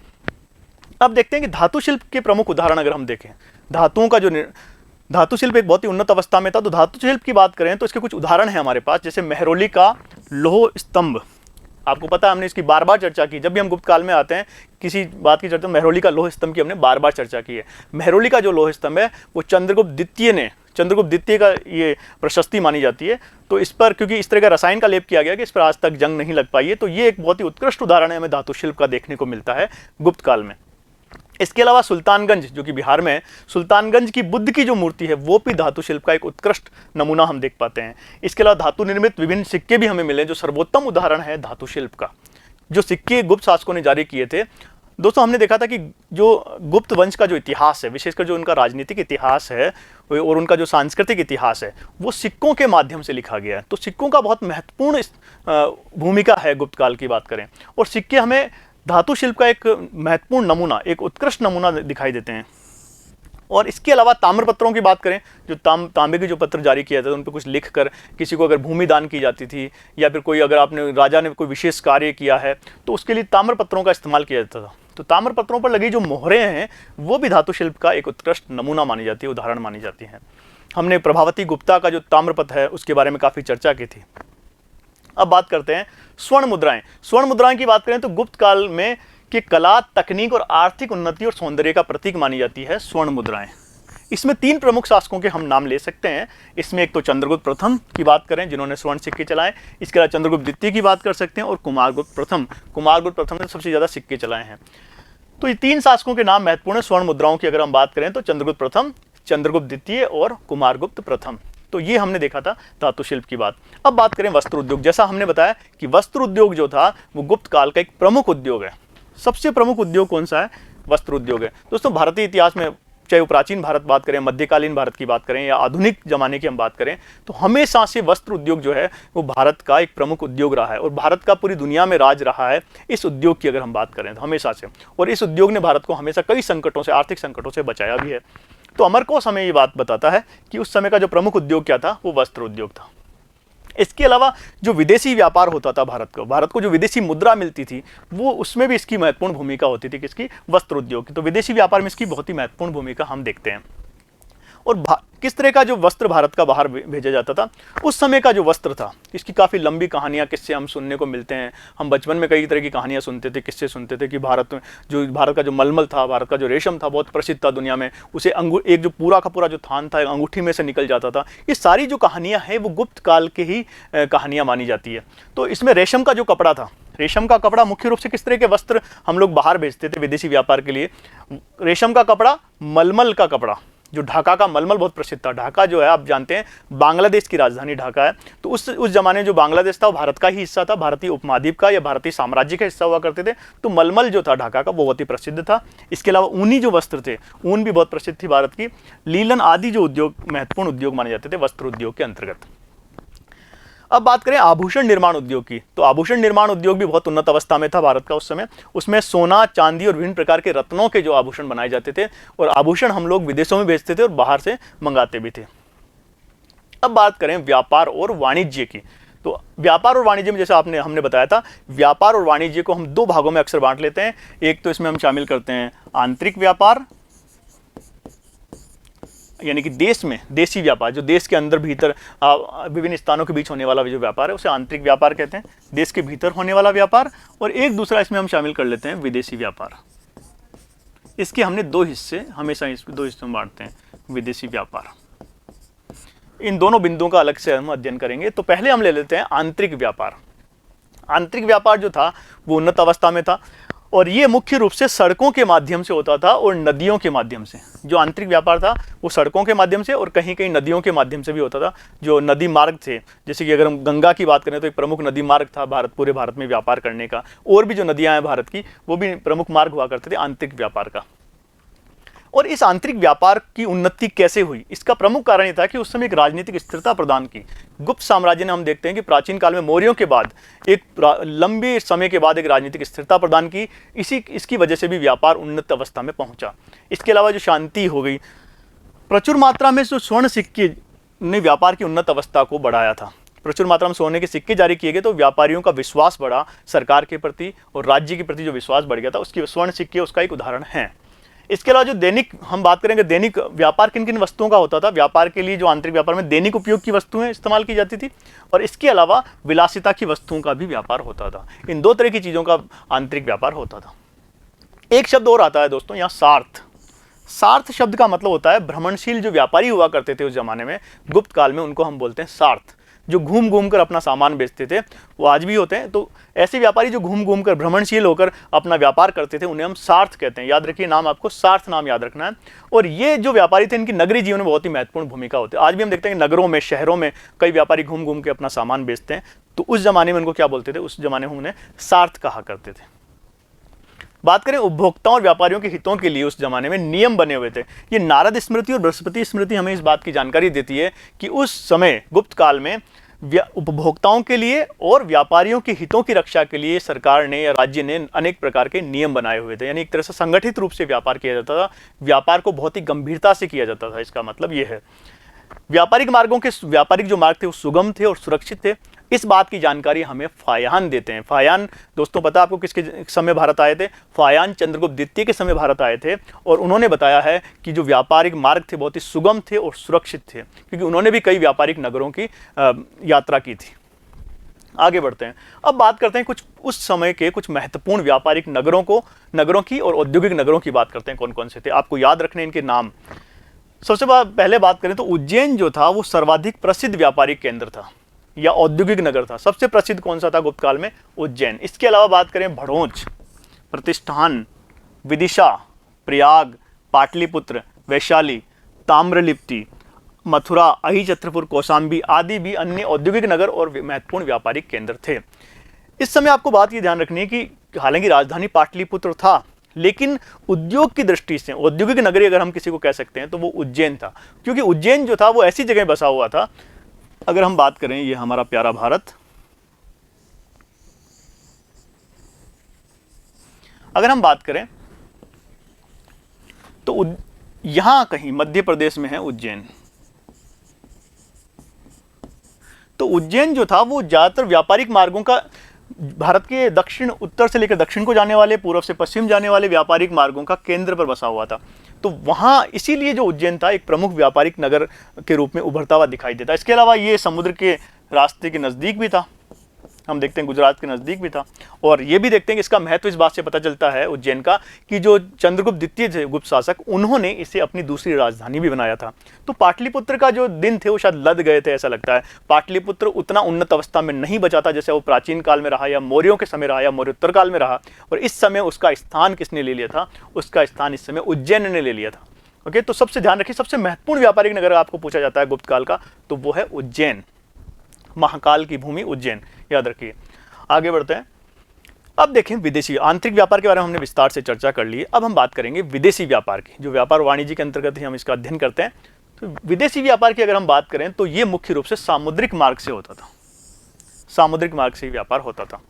Speaker 1: अब देखते हैं कि धातु शिल्प के प्रमुख उदाहरण अगर हम देखें, धातुओं का जो धातु शिल्प एक बहुत ही उन्नत अवस्था में था। तो धातु शिल्प की बात करें तो इसके कुछ उदाहरण हैं हमारे पास, जैसे मेहरौली का लौह स्तंभ। आपको पता है हमने इसकी बार बार चर्चा की, जब भी हम गुप्त काल में आते हैं किसी बात की चर्चा, मेहरौली का लौह स्तंभ की हमने बार बार चर्चा की है। मेहरौली का जो लौह स्तंभ है वो चंद्रगुप्त द्वितीय का ये प्रशस्ति मानी जाती है। तो इस पर क्योंकि इस तरह का रसायन का लेप किया गया कि इस पर आज तक जंग नहीं लग पाई है, तो ये एक बहुत ही उत्कृष्ट उदाहरण है हमें धातु शिल्प का देखने को मिलता है गुप्त काल में। इसके अलावा सुल्तानगंज जो कि बिहार में है, सुल्तानगंज की बुद्ध की जो मूर्ति है वो भी धातु शिल्प का एक उत्कृष्ट नमूना हम देख पाते हैं। इसके अलावा धातु निर्मित विभिन्न सिक्के भी हमें मिले, जो सर्वोत्तम उदाहरण है धातु शिल्प का। जो सिक्के गुप्त शासकों ने जारी किए थे, दोस्तों हमने देखा था कि जो गुप्त वंश का जो इतिहास है, विशेषकर जो उनका राजनीतिक इतिहास है और उनका जो सांस्कृतिक इतिहास है, वो सिक्कों के माध्यम से लिखा गया है। तो सिक्कों का बहुत महत्वपूर्ण भूमिका है गुप्त काल की बात करें, और सिक्के हमें धातु शिल्प का एक महत्वपूर्ण नमूना, एक उत्कृष्ट नमूना दिखाई देते हैं। और इसके अलावा ताम्रपत्रों की बात करें, जो तांबे के जो पत्र जारी किए थे उन पर कुछ लिख कर किसी को अगर भूमि दान की जाती थी, या फिर कोई अगर आपने राजा ने कोई विशेष कार्य किया है तो उसके लिए ताम्रपत्रों का इस्तेमाल किया जाता था। तो ताम्रपत्रों पर लगी जो मोहरें हैं वो भी धातु शिल्प का एक उत्कृष्ट नमूना मानी जाती है, उदाहरण मानी जाती हैं। हमने प्रभावती गुप्ता का जो ताम्रपत्र है उसके बारे में काफ़ी चर्चा की थी। अब बात करते हैं स्वर्ण मुद्राएं। स्वर्ण मुद्राएं की बात करें तो गुप्त काल में कि कला, तकनीक और आर्थिक उन्नति और सौंदर्य का प्रतीक मानी जाती है स्वर्ण मुद्राएं। इसमें 3 प्रमुख शासकों के हम नाम ले सकते हैं। इसमें एक तो चंद्रगुप्त प्रथम की बात करें जिन्होंने स्वर्ण सिक्के चलाए, इसके अलावा चंद्रगुप्त द्वितीय की बात कर सकते हैं, और कुमारगुप्त प्रथम ने सबसे ज़्यादा सिक्के चलाए हैं। तो ये 3 शासकों के नाम महत्वपूर्ण है स्वर्ण मुद्राओं की अगर हम बात करें तो, चंद्रगुप्त प्रथम, चंद्रगुप्त द्वितीय और कुमारगुप्त प्रथम। तो ये हमने देखा था धातु शिल्प की बात। अब बात करें वस्त्र उद्योग। जैसा हमने बताया कि वस्त्र उद्योग जो था वो गुप्त काल का एक प्रमुख उद्योग है। सबसे प्रमुख उद्योग कौन सा है? वस्त्र उद्योग है। दोस्तों भारतीय इतिहास में चाहे वो प्राचीन भारत बात करें, मध्यकालीन भारत की बात करें या आधुनिक जमाने की हम बात करें, तो हमेशा से वस्त्र उद्योग जो है वो भारत का एक प्रमुख उद्योग रहा है, और भारत का पूरी दुनिया में राज रहा है इस उद्योग की अगर हम बात करें तो हमेशा से। और इस उद्योग ने भारत को हमेशा कई संकटों से, आर्थिक संकटों से बचाया भी है। तो अमरकोश हमें ये बात बताता है कि उस समय का जो प्रमुख उद्योग क्या था, वो वस्त्र उद्योग था। इसके अलावा जो विदेशी व्यापार होता था भारत को जो विदेशी मुद्रा मिलती थी, वो उसमें भी इसकी महत्वपूर्ण भूमिका होती थी। किसकी? वस्त्र उद्योग की। तो विदेशी व्यापार में इसकी बहुत ही महत्वपूर्ण भूमिका हम देखते हैं। और किस तरह का जो वस्त्र भारत का बाहर भेजा जाता था, उस समय का जो वस्त्र था, इसकी काफ़ी लंबी कहानियाँ, किस्से हम सुनने को मिलते हैं। हम बचपन में कई तरह की कहानियाँ सुनते थे, किस्से सुनते थे कि भारत का जो मलमल था, भारत का जो रेशम था, बहुत प्रसिद्ध था दुनिया में। उसे एक जो पूरा का पूरा जो थान था, अंगूठी में से निकल जाता था। ये सारी जो कहानियाँ हैं वो गुप्त काल के ही कहानियाँ मानी जाती है। तो इसमें रेशम का जो कपड़ा था, रेशम का कपड़ा मुख्य रूप से किस तरह के वस्त्र हम लोग बाहर भेजते थे विदेशी व्यापार के लिए? रेशम का कपड़ा, मलमल का कपड़ा, जो ढाका का मलमल बहुत प्रसिद्ध था। ढाका जो है आप जानते हैं बांग्लादेश की राजधानी ढाका है। तो उस जमाने में जो बांग्लादेश था वो भारत का ही हिस्सा था, भारतीय उपमहाद्वीप का या भारतीय साम्राज्य का हिस्सा हुआ करते थे। तो मलमल जो था ढाका का वो बहुत ही प्रसिद्ध था। इसके अलावा ऊनी जो वस्त्र थे, ऊन भी बहुत प्रसिद्ध थी भारत की। लीलन आदि जो उद्योग महत्वपूर्ण उद्योग माने जाते थे वस्त्र उद्योग के अंतर्गत। अब बात करें आभूषण निर्माण उद्योग की, तो आभूषण निर्माण उद्योग भी बहुत उन्नत अवस्था में था भारत का उस समय। उसमें सोना, चांदी और विभिन्न प्रकार के रत्नों के जो आभूषण बनाए जाते थे, और आभूषण हम लोग विदेशों में भेजते थे और बाहर से मंगाते भी थे। अब बात करें व्यापार और वाणिज्य की, तो व्यापार और वाणिज्य में जैसा हमने बताया था, व्यापार और वाणिज्य को हम 2 भागों में अक्सर बांट लेते हैं। एक तो इसमें हम शामिल करते हैं आंतरिक व्यापार, यानी कि देश में देशी व्यापार, जो देश के अंदर भीतर विभिन्न स्थानों के बीच होने वाला जो व्यापार है उसे आंतरिक व्यापार कहते हैं, देश के भीतर होने वाला व्यापार। और एक दूसरा इसमें हम शामिल कर लेते हैं विदेशी व्यापार। इसके हमने दो हिस्से, हमेशा इस दो हिस्सों में बांटते हैं, विदेशी व्यापार। इन दोनों बिंदुओं का अलग से हम अध्ययन करेंगे। तो पहले हम ले लेते हैं आंतरिक व्यापार। आंतरिक व्यापार जो था वो उन्नत अवस्था में था और ये मुख्य रूप से सड़कों के माध्यम से होता था और नदियों के माध्यम से। जो आंतरिक व्यापार था वो सड़कों के माध्यम से और कहीं कहीं नदियों के माध्यम से भी होता था। जो नदी मार्ग थे, जैसे कि अगर हम गंगा की बात करें तो एक प्रमुख नदी मार्ग था पूरे भारत में व्यापार करने का। और भी जो नदियां हैं भारत की, वो भी प्रमुख मार्ग हुआ करते थे आंतरिक व्यापार का। और इस आंतरिक व्यापार की उन्नति कैसे हुई, इसका प्रमुख कारण यह था कि उस समय एक राजनीतिक स्थिरता प्रदान की। गुप्त साम्राज्य ने, हम देखते हैं कि प्राचीन काल में मौर्यों के बाद एक लंबे समय के बाद एक राजनीतिक स्थिरता प्रदान की। इसकी वजह से भी व्यापार उन्नत अवस्था में पहुंचा। इसके अलावा जो शांति हो गई, प्रचुर मात्रा में जो स्वर्ण सिक्के ने व्यापार की उन्नत अवस्था को बढ़ाया था। प्रचुर मात्रा में सोने के सिक्के जारी किए गए तो व्यापारियों का विश्वास बढ़ा सरकार के प्रति और राज्य के प्रति जो विश्वास बढ़ गया था, उसकी स्वर्ण सिक्के उसका एक उदाहरण है। इसके अलावा जो दैनिक, हम बात करेंगे दैनिक व्यापार किन किन वस्तुओं का होता था। व्यापार के लिए जो आंतरिक व्यापार में दैनिक उपयोग की वस्तुएं इस्तेमाल की जाती थी और इसके अलावा विलासिता की वस्तुओं का भी व्यापार होता था। इन दो तरह की चीज़ों का आंतरिक व्यापार होता था। एक शब्द और आता है दोस्तों यहाँ, सार्थ। सार्थ शब्द का मतलब होता है भ्रमणशील। जो व्यापारी हुआ करते थे उस जमाने में, गुप्त काल में, उनको हम बोलते हैं सार्थ। जो घूम घूम कर अपना सामान बेचते थे, वो आज भी होते हैं। तो ऐसे व्यापारी जो घूम घूम कर भ्रमणशील होकर अपना व्यापार करते थे, उन्हें हम सार्थ कहते हैं। याद रखिए नाम, आपको सार्थ नाम याद रखना है। और ये जो व्यापारी थे, इनकी नगरीय जीवन में बहुत ही महत्वपूर्ण भूमिका होती है। आज भी हम देखते हैं कि नगरों में, शहरों में कई व्यापारी घूम घूम के अपना सामान बेचते हैं। तो उस जमाने में उनको क्या बोलते थे? उस जमाने में उन्हें सार्थ कहा करते थे। बात करें उपभोक्ताओं और व्यापारियों के हितों के लिए, उस जमाने में नियम बने हुए थे। ये नारद स्मृति और बृहस्पति स्मृति हमें इस बात की जानकारी देती है कि उस समय गुप्त काल में उपभोक्ताओं के लिए और व्यापारियों के हितों की रक्षा के लिए सरकार ने या राज्य ने अनेक प्रकार के नियम बनाए हुए थे। यानी एक तरह से संगठित रूप से व्यापार किया जाता था। व्यापार को बहुत ही गंभीरता से किया जाता था। इसका मतलब यह है, व्यापारिक जो मार्ग थे वो सुगम थे और सुरक्षित थे। इस बात की जानकारी हमें फायान देते हैं। फायान दोस्तों पता आपको किसके समय भारत आए थे? फायान चंद्रगुप्त द्वितीय के समय भारत आए थे और उन्होंने बताया है कि जो व्यापारिक मार्ग थे बहुत ही सुगम थे और सुरक्षित थे, क्योंकि उन्होंने भी कई व्यापारिक नगरों की यात्रा की थी। आगे बढ़ते हैं, अब बात करते हैं कुछ उस समय के कुछ महत्वपूर्ण व्यापारिक नगरों की और औद्योगिक नगरों की बात करते हैं। कौन कौन से थे आपको याद रखने इनके नाम। सबसे पहले बात करें तो उज्जैन जो था वो सर्वाधिक प्रसिद्ध व्यापारिक केंद्र था या औद्योगिक नगर था। सबसे प्रसिद्ध कौन सा था गुप्त काल में? उज्जैन। इसके अलावा बात करें भड़ोच, प्रतिष्ठान, विदिशा, प्रयाग, पाटलिपुत्र, वैशाली, ताम्रलिप्ति, मथुरा, अहिछत्रपुर, कौशाम्बी आदि भी अन्य औद्योगिक नगर और महत्वपूर्ण व्यापारिक केंद्र थे। इस समय आपको बात ये ध्यान रखनी है कि हालांकि राजधानी पाटलिपुत्र था, लेकिन उद्योग की दृष्टि से औद्योगिक नगरी अगर हम किसी को कह सकते हैं तो वो उज्जैन था, क्योंकि उज्जैन जो था वो ऐसी जगह बसा हुआ था। अगर हम बात करें, ये हमारा प्यारा भारत, अगर हम बात करें तो यहां कहीं मध्य प्रदेश में है उज्जैन। तो उज्जैन जो था वो ज्यादातर व्यापारिक मार्गों का, भारत के दक्षिण, उत्तर से लेकर दक्षिण को जाने वाले, पूर्व से पश्चिम जाने वाले व्यापारिक मार्गों का केंद्र पर बसा हुआ था। तो वहाँ इसीलिए जो उज्जैन था एक प्रमुख व्यापारिक नगर के रूप में उभरता हुआ दिखाई देता है। इसके अलावा ये समुद्र के रास्ते के नज़दीक भी था। हम देखते हैं गुजरात के नज़दीक भी था। और ये भी देखते हैं कि इसका महत्व इस बात से पता चलता है उज्जैन का कि जो चंद्रगुप्त द्वितीय थे गुप्त शासक, उन्होंने इसे अपनी दूसरी राजधानी भी बनाया था। तो पाटलिपुत्र का जो दिन थे वो शायद लद गए थे, ऐसा लगता है। पाटलिपुत्र उतना उन्नत अवस्था में नहीं बचा था जैसे वो प्राचीन काल में रहा या मौर्यों के समय रहा या मौर्योत्तर काल में रहा। और इस समय उसका स्थान किसने ले लिया था? उसका स्थान इस समय उज्जैन ने ले लिया था। ओके, तो सबसे ध्यान रखिए, सबसे महत्वपूर्ण व्यापारिक नगर आपको पूछा जाता है गुप्त काल का तो वो है उज्जैन। महाकाल की भूमि उज्जैन, याद रखिए। आगे बढ़ते हैं, अब देखें विदेशी आंतरिक व्यापार के बारे में हमने विस्तार से चर्चा कर ली है। अब हम बात करेंगे विदेशी व्यापार की, जो व्यापार वाणिज्य के अंतर्गत ही हम इसका अध्ययन करते हैं। तो विदेशी व्यापार की अगर हम बात करें तो ये मुख्य रूप से सामुद्रिक मार्ग से होता था। सामुद्रिक मार्ग से व्यापार होता था।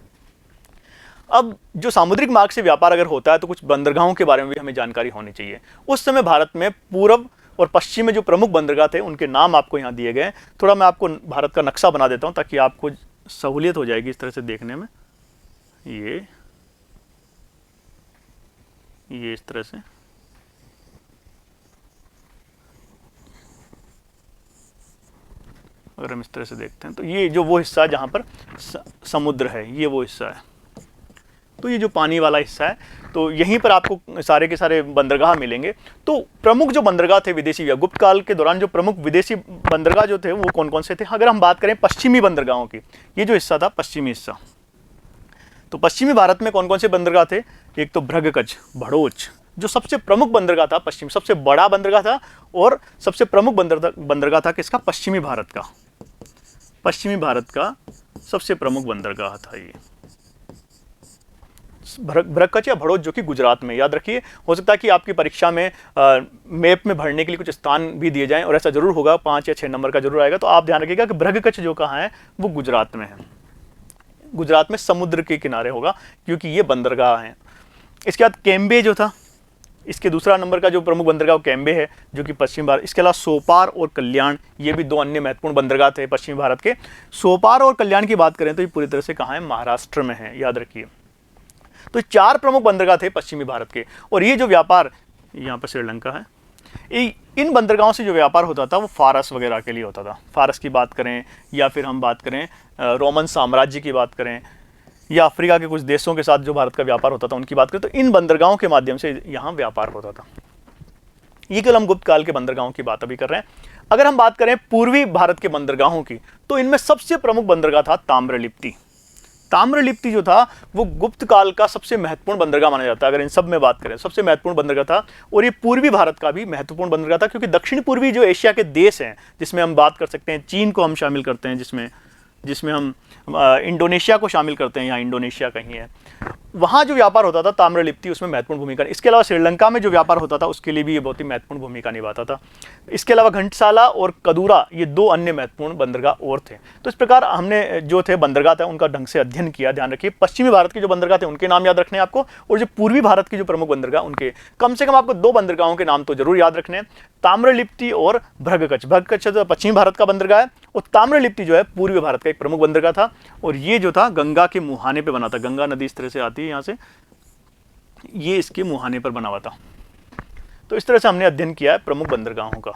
Speaker 1: अब जो सामुद्रिक मार्ग से व्यापार अगर होता है तो कुछ बंदरगाहों के बारे में भी हमें जानकारी होनी चाहिए। उस समय भारत में पूर्व और पश्चिम में जो प्रमुख बंदरगाह थे उनके नाम आपको यहाँ दिए गए हैं। थोड़ा मैं आपको भारत का नक्शा बना देता हूँ ताकि आपको सहूलियत हो जाएगी इस तरह से देखने में। ये इस तरह से अगर हम इस तरह से देखते हैं तो ये जो वो हिस्सा है जहाँ पर समुद्र है, ये वो हिस्सा है। तो ये जो पानी वाला हिस्सा है, तो यहीं पर आपको सारे के सारे बंदरगाह मिलेंगे। तो प्रमुख जो बंदरगाह थे विदेशी या गुप्त काल के दौरान जो प्रमुख विदेशी बंदरगाह जो थे वो कौन कौन से थे? अगर हम बात करें पश्चिमी बंदरगाहों की, ये जो हिस्सा था पश्चिमी हिस्सा, तो पश्चिमी भारत में कौन कौन से बंदरगाह थे? एक तो भ्रगकच, भड़ोच, जो सबसे प्रमुख बंदरगाह था, पश्चिम सबसे बड़ा बंदरगाह था और सबसे प्रमुख बंदरगाह था किसका? पश्चिमी भारत का। पश्चिमी भारत का सबसे प्रमुख बंदरगाह था ये भ्रगकच या भड़ोच, जो कि गुजरात में। याद रखिए, हो सकता है कि आपकी परीक्षा में मैप में भरने के लिए कुछ स्थान भी दिए जाएं और ऐसा जरूर होगा, 5 या 6 नंबर का जरूर आएगा। तो आप ध्यान रखिएगा कि भ्रगकच जो कहाँ है वो गुजरात में है। गुजरात में समुद्र के किनारे होगा क्योंकि ये बंदरगाह है। इसके बाद केम्बे जो था, इसके दूसरा नंबर का जो प्रमुख बंदरगाह केम्बे है, जो कि पश्चिम भारत। इसके अलावा सोपार और कल्याण, ये भी 2 अन्य महत्वपूर्ण बंदरगाह थे पश्चिमी भारत के। सोपार और कल्याण की बात करें तो ये पूरी तरह से कहाँ है? महाराष्ट्र में है, याद रखिए। तो 4 प्रमुख बंदरगाह थे पश्चिमी भारत के। और ये जो व्यापार, यहाँ पर श्रीलंका है, इन बंदरगाहों से जो व्यापार होता था वो फारस वगैरह के लिए होता था। फारस की बात करें या फिर हम बात करें रोमन साम्राज्य की बात करें या अफ्रीका के कुछ देशों के साथ जो भारत का व्यापार होता था उनकी बात करें, तो इन बंदरगाहों के माध्यम से यहाँ व्यापार होता था। ये केवल हम गुप्त काल के बंदरगाहों की बात अभी कर रहे हैं। अगर हम बात करें पूर्वी भारत के बंदरगाहों की, तो इनमें सबसे प्रमुख बंदरगाह था ताम्रलिप्ति। ताम्रलिप्ति जो था वो गुप्त काल का सबसे महत्वपूर्ण बंदरगाह माना जाता है। अगर इन सब में बात करें, सबसे महत्वपूर्ण बंदरगाह था। और ये पूर्वी भारत का भी महत्वपूर्ण बंदरगाह था, क्योंकि दक्षिण पूर्वी जो एशिया के देश हैं, जिसमें हम बात कर सकते हैं चीन को हम शामिल करते हैं, जिसमें हम इंडोनेशिया को शामिल करते हैं, यहाँ इंडोनेशिया कहीं है, वहाँ जो व्यापार होता था ताम्रलिप्ति उसमें महत्वपूर्ण भूमिका। इसके अलावा श्रीलंका में जो व्यापार होता था उसके लिए भी ये बहुत ही महत्वपूर्ण भूमिका निभाता था। इसके अलावा घंटसाला और कदूरा, ये 2 अन्य महत्वपूर्ण बंदरगाह और थे। तो इस प्रकार हमने जो थे बंदरगाह था उनका ढंग से अध्ययन किया। ध्यान रखिए, पश्चिमी भारत के जो बंदरगाह थे उनके नाम याद रखने हैं आपको, और जो पूर्वी भारत की जो प्रमुख बंदरगाह उनके कम से कम आपको 2 बंदरगाहों के नाम तो जरूर याद रखने हैं, ताम्रलिप्ति और भ्रगकच। भ्रगकच तो पश्चिमी भारत का बंदरगाह है और ताम्रलिप्ति जो है पूर्वी भारत का एक प्रमुख बंदरगाह था। और ये जो था गंगा के मुहाने पे बना था। गंगा नदी इस तरह से आती है यहाँ से, ये इसके मुहाने पर बना हुआ था। तो इस तरह से हमने अध्ययन किया है प्रमुख बंदरगाहों का।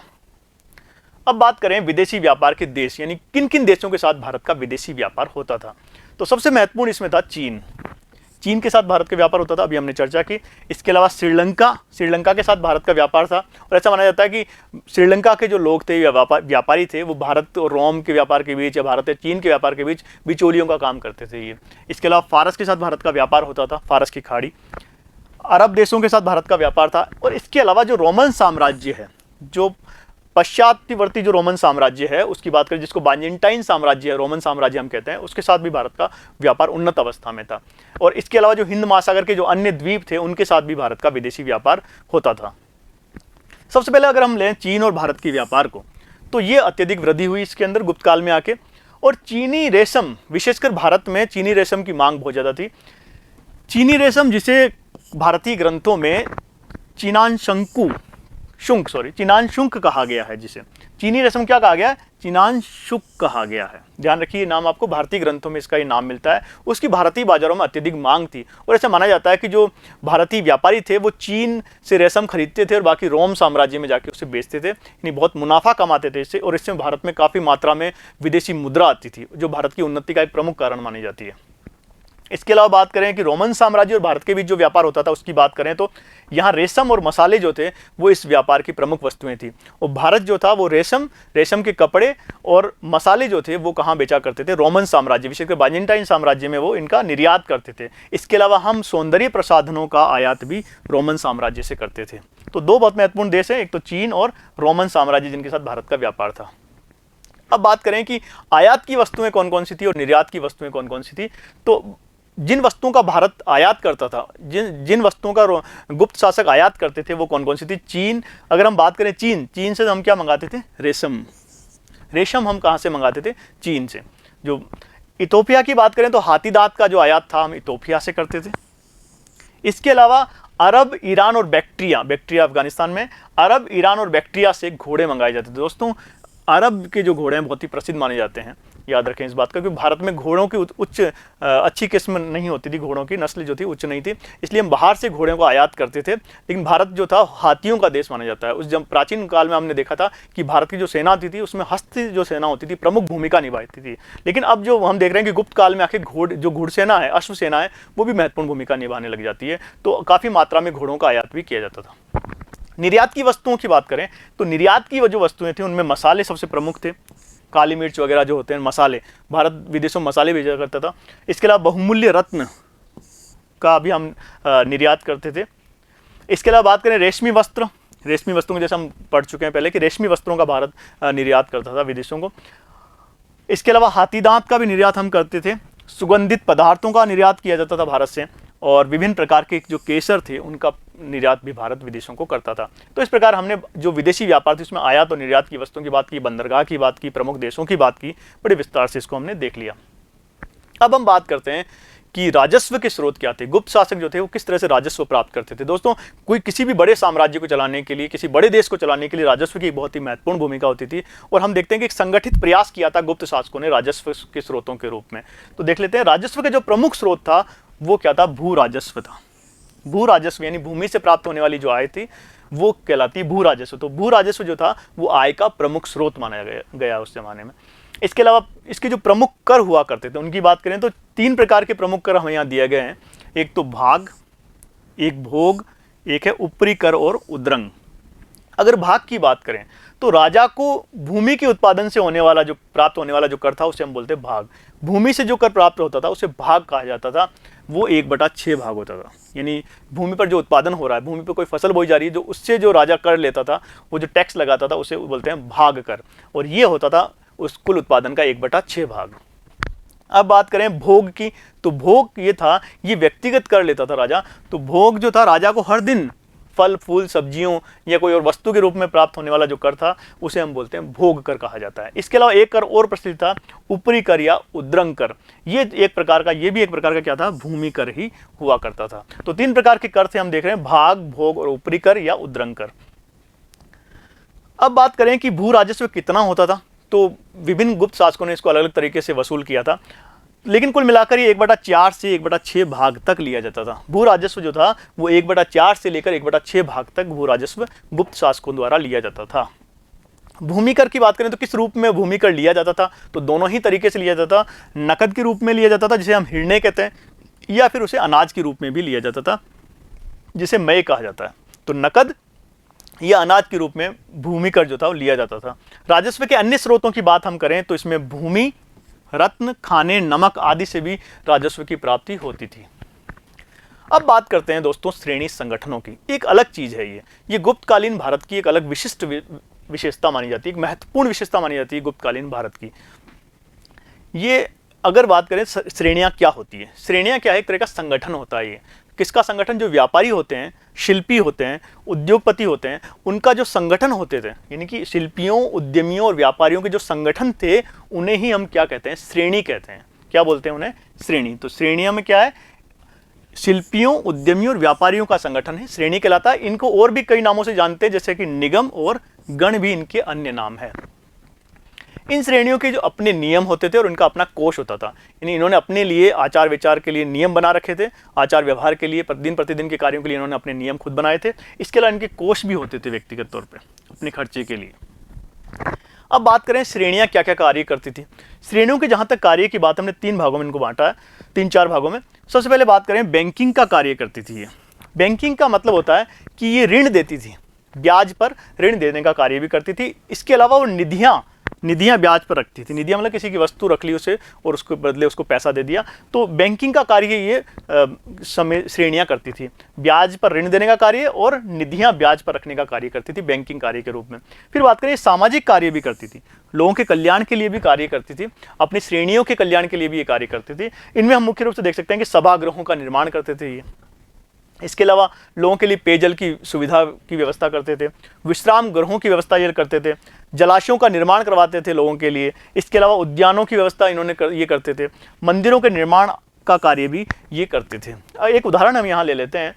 Speaker 1: अब बात करें विदेशी व्यापार के देश, यानी किन किन देशों के साथ भारत का विदेशी व्यापार होता था। तो सबसे महत्वपूर्ण इसमें था चीन। चीन के साथ भारत का व्यापार होता था, अभी हमने चर्चा की। इसके अलावा श्रीलंका के साथ भारत का व्यापार था। और ऐसा माना जाता है कि श्रीलंका के जो लोग थे या व्यापारी थे, वो भारत और रोम के व्यापार के बीच या भारत और चीन के व्यापार के बीच बिचौलियों का काम करते थे ये। इसके अलावा फारस के साथ भारत का व्यापार होता था, फारस की खाड़ी। अरब देशों के साथ भारत का व्यापार था। और इसके अलावा जो रोमन साम्राज्य है, जो पश्चात्यवर्ती जो रोमन साम्राज्य है उसकी बात करें, जिसको बाइजेंटाइन साम्राज्य है, रोमन साम्राज्य हम कहते हैं, उसके साथ भी भारत का व्यापार उन्नत अवस्था में था। और इसके अलावा जो हिंद महासागर के जो अन्य द्वीप थे उनके साथ भी भारत का विदेशी व्यापार होता था। सबसे पहले अगर हम लें चीन और भारत के व्यापार को, तो ये अत्यधिक वृद्धि हुई इसके अंदर गुप्त काल में आके। और चीनी रेशम, विशेषकर भारत में चीनी रेशम की मांग बहुत ज़्यादा थी। चीनी रेशम, जिसे भारतीय ग्रंथों में चिनानशुंक कहा गया है, जिसे चीनी रेशम क्या कहा गया है? चिनानशुक कहा गया है। ध्यान रखिए, नाम आपको भारतीय ग्रंथों में इसका ये नाम मिलता है। उसकी भारतीय बाजारों में अत्यधिक मांग थी। और ऐसा माना जाता है कि जो भारतीय व्यापारी थे वो चीन से रेशम खरीदते थे और बाकी रोम साम्राज्य में जाके उसे बेचते थे, यानी बहुत मुनाफा कमाते थे इससे। और इससे भारत में काफ़ी मात्रा में विदेशी मुद्रा आती थी, जो भारत की उन्नति का एक प्रमुख कारण मानी जाती है। इसके अलावा बात करें कि रोमन साम्राज्य और भारत के बीच जो व्यापार होता था उसकी बात करें, तो यहाँ रेशम और मसाले जो थे वो इस व्यापार की प्रमुख वस्तुएं थी। और भारत जो था वो रेशम के कपड़े और मसाले जो थे वो कहाँ बेचा करते थे? रोमन साम्राज्य, विशेषकर बाइजेंटाइन साम्राज्य में वो इनका निर्यात करते थे। इसके अलावा हम सौंदर्य प्रसाधनों का आयात भी रोमन साम्राज्य से करते थे। तो 2 बहुत महत्वपूर्ण देश हैं, एक तो चीन और रोमन साम्राज्य, जिनके साथ भारत का व्यापार था। अब बात करें कि आयात की वस्तुएं कौन कौन सी थी और निर्यात की वस्तुएं कौन कौन सी थी। तो जिन वस्तुओं का भारत आयात करता था, जिन वस्तुओं का गुप्त शासक आयात करते थे वो कौन कौन सी थी? चीन, अगर हम बात करें चीन से हम क्या मंगाते थे? रेशम हम कहाँ से मंगाते थे? चीन से। जो इथोपिया की बात करें तो हाथी दांत का जो आयात था हम इथोपिया से करते थे। इसके अलावा अरब, ईरान और बैक्ट्रिया अफगानिस्तान में, अरब, ईरान और बैक्ट्रिया से घोड़े मंगाए जाते थे। दोस्तों, अरब के जो घोड़े हैं बहुत ही प्रसिद्ध माने जाते हैं, याद रखें इस बात का, क्योंकि भारत में घोड़ों की उच्च अच्छी किस्म नहीं होती थी, घोड़ों की नस्ल जो थी उच्च नहीं थी, इसलिए हम बाहर से घोड़ों को आयात करते थे। लेकिन भारत जो था हाथियों का देश माना जाता है। उस जब प्राचीन काल में हमने देखा था कि भारत की जो सेना होती थी उसमें हस्ती जो सेना होती थी प्रमुख भूमिका निभाती थी। लेकिन अब जो हम देख रहे हैं कि गुप्त काल में आखिर जो घुड़सेना है, अश्व सेना है, वो भी महत्वपूर्ण भूमिका निभाने लग जाती है। तो काफ़ी मात्रा में घोड़ों का आयात भी किया जाता था। निर्यात की वस्तुओं की बात करें तो निर्यात की जो वस्तुएं थी उनमें मसाले सबसे प्रमुख थे। काली मिर्च वगैरह जो होते हैं मसाले, भारत विदेशों में मसाले भेजा करता था। इसके अलावा बहुमूल्य रत्न का भी हम निर्यात करते थे। इसके अलावा बात करें रेशमी वस्त्रों को, जैसे हम पढ़ चुके हैं पहले कि रेशमी वस्त्रों का भारत निर्यात करता था विदेशों को। इसके अलावा हाथी दांत का भी निर्यात हम करते थे। सुगंधित पदार्थों का निर्यात किया जाता था भारत से, और विभिन्न प्रकार के जो केसर थे उनका निर्यात भी भारत विदेशों को करता था। तो इस प्रकार हमने जो विदेशी व्यापार थी उसमें आयात और निर्यात की वस्तुओं की बात की, बंदरगाह की बात की, प्रमुख देशों की बात की, बड़े विस्तार से इसको हमने देख लिया। अब हम बात करते हैं कि राजस्व के स्रोत क्या थे। गुप्त शासक जो थे वो किस तरह से राजस्व प्राप्त करते थे। दोस्तों, कोई किसी भी बड़े साम्राज्य को चलाने के लिए, किसी बड़े देश को चलाने के लिए राजस्व की बहुत ही महत्वपूर्ण भूमिका होती थी। और हम देखते हैं कि एक संगठित प्रयास किया था गुप्त शासकों ने राजस्व के स्रोतों के रूप में। तो देख लेते हैं, राजस्व का जो प्रमुख स्रोत था वो क्या था? भू राजस्व था। भू राजस्व यानी भूमि से प्राप्त होने वाली जो आय थी वो कहलाती भू राजस्व। तो भू राजस्व जो था वो आय का प्रमुख स्रोत माना गया उस जमाने में। इसके अलावा इसके जो प्रमुख कर हुआ करते थे उनकी बात करें तो 3 प्रकार के प्रमुख कर हमें यहाँ दिए गए हैं। एक तो भाग, एक भोग, एक है ऊपरी कर और उद्रंग। अगर भाग की बात करें तो राजा को भूमि के उत्पादन से प्राप्त होने वाला जो कर था उसे हम बोलते भाग। भूमि से जो कर प्राप्त होता था उसे भाग कहा जाता था। वो 1/6 भाग होता था। यानी भूमि पर जो उत्पादन हो रहा है, भूमि पर कोई फसल बोई जा रही है, जो उससे जो राजा कर लेता था, वो जो टैक्स लगाता था उसे बोलते हैं भाग कर। और ये होता था उस कुल उत्पादन का 1/6 भाग। अब बात करें भोग की, तो भोग ये था, ये व्यक्तिगत कर लेता था राजा। तो भोग जो था, राजा को हर दिन फल फूल सब्जियों या कोई और वस्तु के रूप में प्राप्त होने वाला जो कर था उसे हम बोलते हैं भोग कर कहा जाता है। इसके अलावा एक कर और प्रचलित था, ऊपरी कर या उद्रंग कर। ये भी एक प्रकार का क्या था? भूमि कर ही हुआ करता था। तो 3 प्रकार के कर थे हम देख रहे हैं, भाग, भोग और ऊपरी कर या उद्रंग कर। अब बात करें कि भू राजस्व कितना होता था, तो विभिन्न गुप्त शासकों ने इसको अलग अलग तरीके से वसूल किया था, लेकिन कुल मिलाकर ये 1/4 से 1/6 भाग तक लिया जाता था। भू राजस्व जो था वो 1/4 से लेकर 1/6 भाग तक भू राजस्व गुप्त शासकों द्वारा लिया जाता था। भूमि कर की बात करें तो किस रूप में भूमि कर लिया जाता था, तो दोनों ही तरीके से लिया जाता था। नकद के रूप में लिया जाता था जिसे हम हिरणे कहते हैं, या फिर उसे अनाज के रूप में भी लिया जाता था जिसे मय कहा जाता है। तो नकद या अनाज के रूप में भूमि कर जो था वो लिया जाता था। राजस्व के अन्य स्रोतों की बात हम करें तो इसमें भूमि, रत्न, खाने, नमक आदि से भी राजस्व की प्राप्ति होती थी। अब बात करते हैं दोस्तों श्रेणी संगठनों की। एक अलग चीज है ये गुप्तकालीन भारत की एक अलग विशिष्ट विशेषता मानी जाती है, एक महत्वपूर्ण विशेषता मानी जाती है गुप्तकालीन भारत की। ये अगर बात करें श्रेणियां क्या होती है, श्रेणियां क्या है? एक तरह का संगठन होता है। ये किसका संगठन? जो व्यापारी होते हैं, शिल्पी होते हैं, उद्योगपति होते हैं, उनका जो संगठन होते थे, यानी कि शिल्पियों, उद्यमियों और व्यापारियों के जो संगठन थे उन्हें ही हम क्या कहते हैं? श्रेणी कहते हैं। क्या बोलते हैं उन्हें? श्रेणी। तो श्रेणियों में क्या है? शिल्पियों, उद्यमियों और व्यापारियों का संगठन है, श्रेणी कहलाता है। इनको और भी कई नामों से जानते हैं, जैसे कि निगम और गण भी इनके अन्य नाम है। इन श्रेणियों के जो अपने नियम होते थे और उनका अपना कोष होता था, यानी इन्होंने अपने लिए आचार विचार के लिए नियम बना रखे थे, आचार व्यवहार के लिए, दिन प्रतिदिन के कार्यों के लिए इन्होंने अपने नियम खुद बनाए थे। इसके अलावा इनके कोष भी होते थे व्यक्तिगत तौर पे अपने खर्चे के लिए। अब बात करें श्रेणियां क्या क्या कार्य करती थी। श्रेणियों के जहां तक कार्य की बात, हमने 3 भागों में इनको बांटा है, 3-4 भागों में। सबसे पहले बात करें बैंकिंग का कार्य करती थी ये। बैंकिंग का मतलब होता है कि ये ऋण देती थी, ब्याज पर ऋण देने का कार्य भी करती थी। इसके अलावा वो निधियां ब्याज पर रखती थी। निधियां मतलब किसी की वस्तु रख ली उसे और उसके बदले उसको पैसा दे दिया। तो बैंकिंग का कार्य ये श्रेणियां करती थी, ब्याज पर ऋण देने का कार्य और निधियां ब्याज पर रखने का कार्य करती थी बैंकिंग कार्य के रूप में। फिर बात करें सामाजिक कार्य भी करती थी, लोगों के कल्याण के लिए भी कार्य करती थी, अपनी श्रेणियों के कल्याण के लिए भी ये कार्य करती थी। इनमें हम मुख्य रूप से देख सकते हैं कि सभागृहों का निर्माण करते थे ये। इसके अलावा लोगों के लिए पेयजल की सुविधा की व्यवस्था करते थे, विश्राम गृहों की व्यवस्था ये करते थे, जलाशयों का निर्माण करवाते थे लोगों के लिए। इसके अलावा उद्यानों की व्यवस्था ये करते थे, मंदिरों के निर्माण का कार्य भी ये करते थे। एक उदाहरण हम यहाँ ले लेते हैं।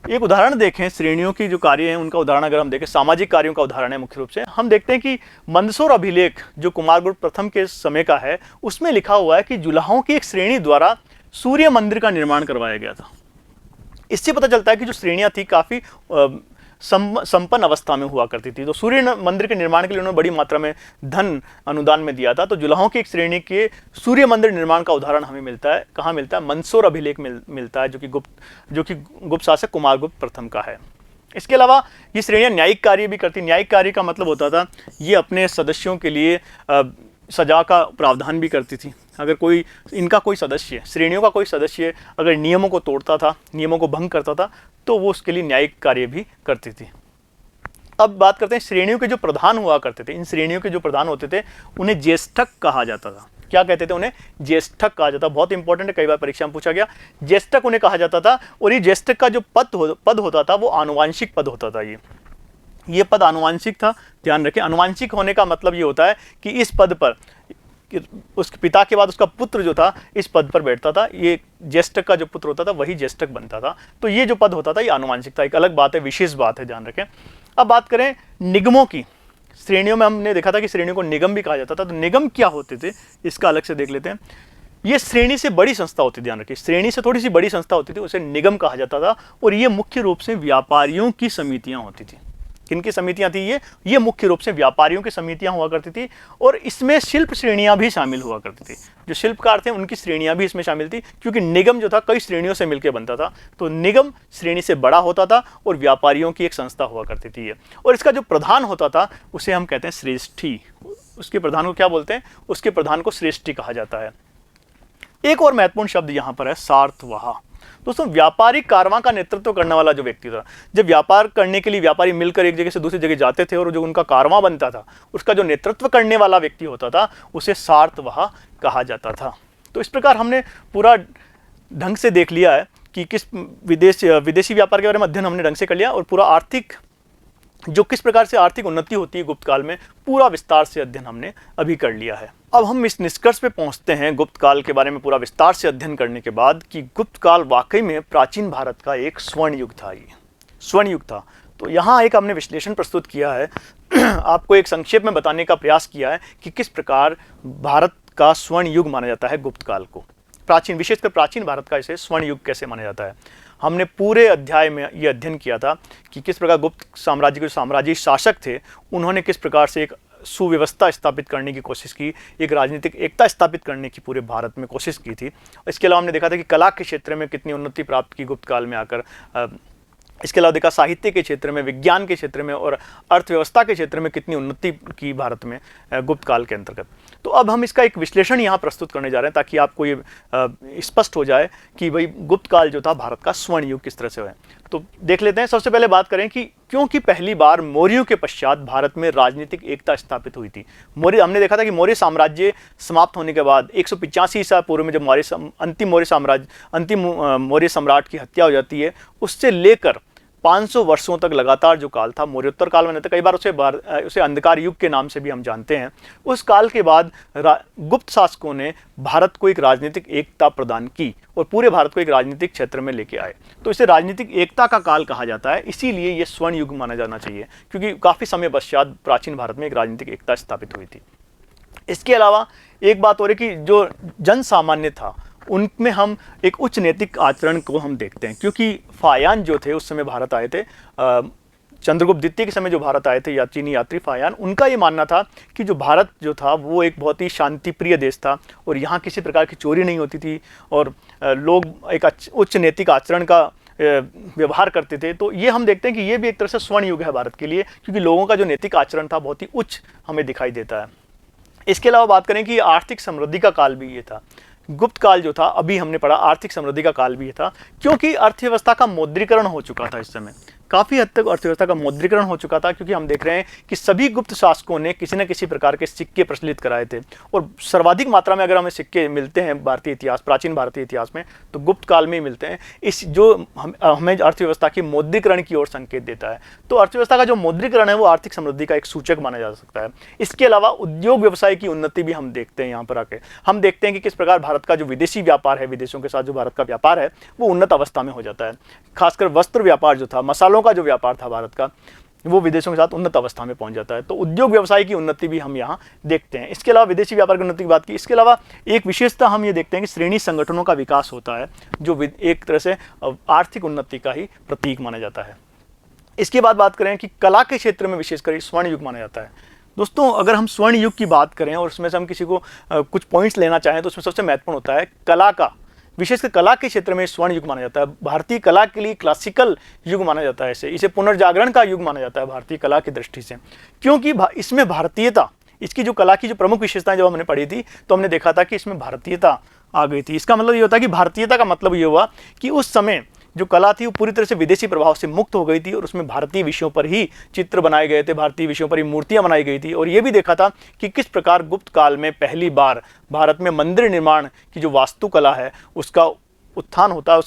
Speaker 1: एक उदाहरण देखें श्रेणियों की जो कार्य हैं उनका उदाहरण अगर हम देखें, सामाजिक कार्यों का उदाहरण है मुख्य रूप से। हम देखते हैं कि मंदसौर अभिलेख जो कुमारगुप्त प्रथम के समय का है, उसमें लिखा हुआ है कि जुलाहों की एक श्रेणी द्वारा सूर्य मंदिर का निर्माण करवाया गया था। इससे पता चलता है कि जो श्रेणियां थी काफी संपन्न अवस्था में हुआ करती थी। तो सूर्य मंदिर के निर्माण के लिए उन्होंने बड़ी मात्रा में धन अनुदान में दिया था। तो जुलाहों की एक श्रेणी के सूर्य मंदिर निर्माण का उदाहरण हमें मिलता है, कहाँ मिलता है? मंदसौर अभिलेख मिलता है, जो कि गुप्त शासक कुमारगुप्त प्रथम का है। इसके अलावा ये श्रेणियां न्यायिक कार्य भी करती। न्यायिक कार्य का मतलब होता था ये अपने सदस्यों के लिए सजा का प्रावधान भी करती थी। अगर कोई इनका कोई सदस्य, श्रेणियों का कोई सदस्य अगर नियमों को तोड़ता था, नियमों को भंग करता था, तो वो उसके लिए न्यायिक कार्य भी करती थी। अब बात करते हैं श्रेणियों के जो प्रधान हुआ करते थे। इन श्रेणियों के जो प्रधान होते थे उन्हें ज्येष्ठक कहा जाता था। क्या कहते थे? उन्हें ज्येष्ठक कहा जाता। बहुत इंपॉर्टेंट है, कई बार परीक्षा में पूछा गया। ज्येष्ठक उन्हें कहा जाता था। और ये ज्येष्ठक का जो पद होता था वो आनुवांशिक पद होता था। ये पद आनुवांशिक था, ध्यान रखें। आनुवांशिक होने का मतलब ये होता है कि इस पद पर उसके पिता के बाद उसका पुत्र जो था इस पद पर बैठता था। ये ज्येष्ठक का जो पुत्र होता था वही ज्येष्ठक बनता था। तो ये जो पद होता था ये आनुवांशिक था। एक अलग बात है, विशेष बात है, ध्यान रखें। अब बात करें निगमों की। श्रेणियों में हमने देखा था कि श्रेणियों को निगम भी कहा जाता था। तो निगम क्या होते थे इसका अलग से देख लेते हैं। ये श्रेणी से बड़ी संस्था होती थी, ध्यान रखिए। श्रेणी से थोड़ी सी बड़ी संस्था होती थी, उसे निगम कहा जाता था। और ये मुख्य रूप से व्यापारियों की समितियां होती थी। किनकी समितियां थी ये मुख्य रूप से व्यापारियों की समितियां हुआ करती थी। और इसमें शिल्प श्रेणियां भी शामिल हुआ करती थी। जो शिल्पकार थे उनकी श्रेणियां भी इसमें शामिल थी, क्योंकि निगम जो था कई श्रेणियों से मिलकर बनता था। तो निगम श्रेणी से बड़ा होता था और व्यापारियों की एक संस्था हुआ करती थी ये। और इसका जो प्रधान होता था उसे हम कहते हैं श्रेष्ठी। उसके प्रधान को क्या बोलते हैं? उसके प्रधान को श्रेष्ठी कहा जाता है। एक और महत्वपूर्ण शब्द यहाँ पर है सार्थवाह। दोस्तों, व्यापारिक कारवां का नेतृत्व करने वाला जो व्यक्ति था, जब व्यापार करने के लिए व्यापारी मिलकर एक जगह से दूसरी जगह जाते थे और जो उनका कारवां बनता था उसका जो नेतृत्व करने वाला व्यक्ति होता था उसे सार्थवाह कहा जाता था। तो इस प्रकार हमने पूरा ढंग से देख लिया है कि किस विदेशी व्यापार के बारे में अध्ययन हमने ढंग से कर लिया, और पूरा किस प्रकार से आर्थिक उन्नति होती है गुप्त काल में, पूरा विस्तार से अध्ययन हमने अभी कर लिया है। अब हम इस निष्कर्ष पे पहुंचते हैं गुप्त काल के बारे में पूरा विस्तार से अध्ययन करने के बाद कि गुप्त काल वाकई में प्राचीन भारत का एक स्वर्ण युग था। ये स्वर्ण युग था। तो यहाँ एक हमने विश्लेषण प्रस्तुत किया है आपको एक संक्षेप में बताने का प्रयास किया है कि किस प्रकार भारत का स्वर्ण युग माना जाता है गुप्त काल को। विशेषकर प्राचीन भारत का इसे स्वर्ण युग कैसे माना जाता है। हमने पूरे अध्याय में ये अध्ययन किया था कि किस प्रकार गुप्त साम्राज्य के साम्राज्यी शासक थे उन्होंने किस प्रकार से एक सुव्यवस्था स्थापित करने की कोशिश की, एक राजनीतिक एकता स्थापित करने की पूरे भारत में कोशिश की थी। इसके अलावा हमने देखा था कि कला के क्षेत्र में कितनी उन्नति प्राप्त की गुप्त काल में आकर। इसके अलावा देखा साहित्य के क्षेत्र में, विज्ञान के क्षेत्र में और अर्थव्यवस्था के क्षेत्र में कितनी उन्नति की भारत में गुप्त काल के अंतर्गत। तो अब हम इसका एक विश्लेषण यहाँ प्रस्तुत करने जा रहे हैं ताकि आपको ये स्पष्ट हो जाए कि भाई गुप्त काल जो था भारत का स्वर्ण युग किस तरह से है। तो देख लेते हैं। सबसे पहले बात करें कि क्योंकि पहली बार मौर्यों के पश्चात भारत में राजनीतिक एकता स्थापित हुई थी। हमने देखा था कि मौर्य साम्राज्य समाप्त होने के बाद 185 ईसा पूर्व में जब अंतिम मौर्य सम्राट की हत्या हो जाती है, उससे लेकर 500 वर्षों तक लगातार जो काल था मौर्योत्तर काल में, कई बार उसे अंधकार युग के नाम से भी हम जानते हैं। उस काल के बाद गुप्त शासकों ने भारत को एक राजनीतिक एकता प्रदान की और पूरे भारत को एक राजनीतिक क्षेत्र में लेके आए। तो इसे राजनीतिक एकता का काल कहा जाता है। इसीलिए ये स्वर्ण युग माना जाना चाहिए, क्योंकि काफ़ी समय पश्चात प्राचीन भारत में एक राजनीतिक एकता स्थापित हुई थी। इसके अलावा एक बात और है कि जो जन सामान्य था उनमें हम एक उच्च नैतिक आचरण को हम देखते हैं, क्योंकि फायान जो थे उस समय भारत आए थे, चंद्रगुप्त द्वितीय के समय जो भारत आए थे या चीनी यात्री फायान, उनका ये मानना था कि जो भारत जो था वो एक बहुत ही शांति प्रिय देश था और यहाँ किसी प्रकार की चोरी नहीं होती थी और लोग एक उच्च नैतिक आचरण का व्यवहार करते थे। तो ये हम देखते हैं कि ये भी एक तरह से स्वर्ण युग है भारत के लिए, क्योंकि लोगों का जो नैतिक आचरण था बहुत ही उच्च हमें दिखाई देता है। इसके अलावा बात करें कि आर्थिक समृद्धि का काल भी ये था। गुप्त काल जो था, अभी हमने पढ़ा, आर्थिक समृद्धि का काल भी ये था, क्योंकि अर्थव्यवस्था का मौद्रीकरण हो चुका था इस समय। काफ़ी हद तक अर्थव्यवस्था का मौद्रीकरण हो चुका था, क्योंकि हम देख रहे हैं कि सभी गुप्त शासकों ने किसी न किसी प्रकार के सिक्के प्रचलित कराए थे, और सर्वाधिक मात्रा में अगर हमें सिक्के मिलते हैं भारतीय इतिहास, प्राचीन भारतीय इतिहास में, तो गुप्त काल में ही मिलते हैं। इस जो हमें अर्थव्यवस्था की मौद्रीकरण की ओर संकेत देता है। तो अर्थव्यवस्था का जो मौद्रीकरण है वो आर्थिक समृद्धि का एक सूचक माना जा सकता है। इसके अलावा उद्योग व्यवसाय की उन्नति भी हम देखते हैं। यहाँ पर आके हम देखते हैं कि किस प्रकार भारत का जो विदेशी व्यापार है, विदेशों के साथ जो भारत का व्यापार है, वो उन्नत अवस्था में हो जाता है। खासकर वस्त्र व्यापार जो था, मसालों का जो व्यापार था भारत का, वो विदेशों के साथ उन्नत अवस्था में पहुंच जाता है। तो उद्योग व्यवसाय की उन्नति भी हम यहाँ देखते हैं। इसके अलावा विदेशी व्यापार की उन्नति की बात की, इसके अलावा एक विशेषता हम ये देखते हैं कि श्रेणी संगठनों का विकास होता है, जो एक तरह से आर्थिक उन्नति का ही प्रतीक माना जाता है। इसके बाद बात करें कि कला के क्षेत्र में विशेषकर स्वर्ण युग माना जाता है। दोस्तों, अगर हम स्वर्ण युग की बात करें और उसमें से हम किसी को कुछ पॉइंट्स लेना चाहें, तो उसमें सबसे महत्वपूर्ण होता है कला का, विशेषकर कला के क्षेत्र में स्वर्ण युग माना जाता है। भारतीय कला के लिए क्लासिकल युग माना जाता है, इसे पुनर्जागरण का युग माना जाता है भारतीय कला की दृष्टि से, क्योंकि इसमें भारतीयता, इसकी जो कला की जो प्रमुख विशेषताएं जब हमने पढ़ी थी, तो हमने देखा था कि इसमें भारतीयता आ गई थी। इसका मतलब ये होता है कि भारतीयता का मतलब ये हुआ कि उस समय जो कला थी वो पूरी तरह से विदेशी प्रभाव से मुक्त हो गई थी, और उसमें भारतीय विषयों पर ही चित्र बनाए गए थे, भारतीय विषयों पर ही मूर्तियां बनाई गई थी। और ये भी देखा था कि किस प्रकार गुप्त काल में पहली बार भारत में मंदिर निर्माण की जो वास्तुकला है उसका उत्थान होता है,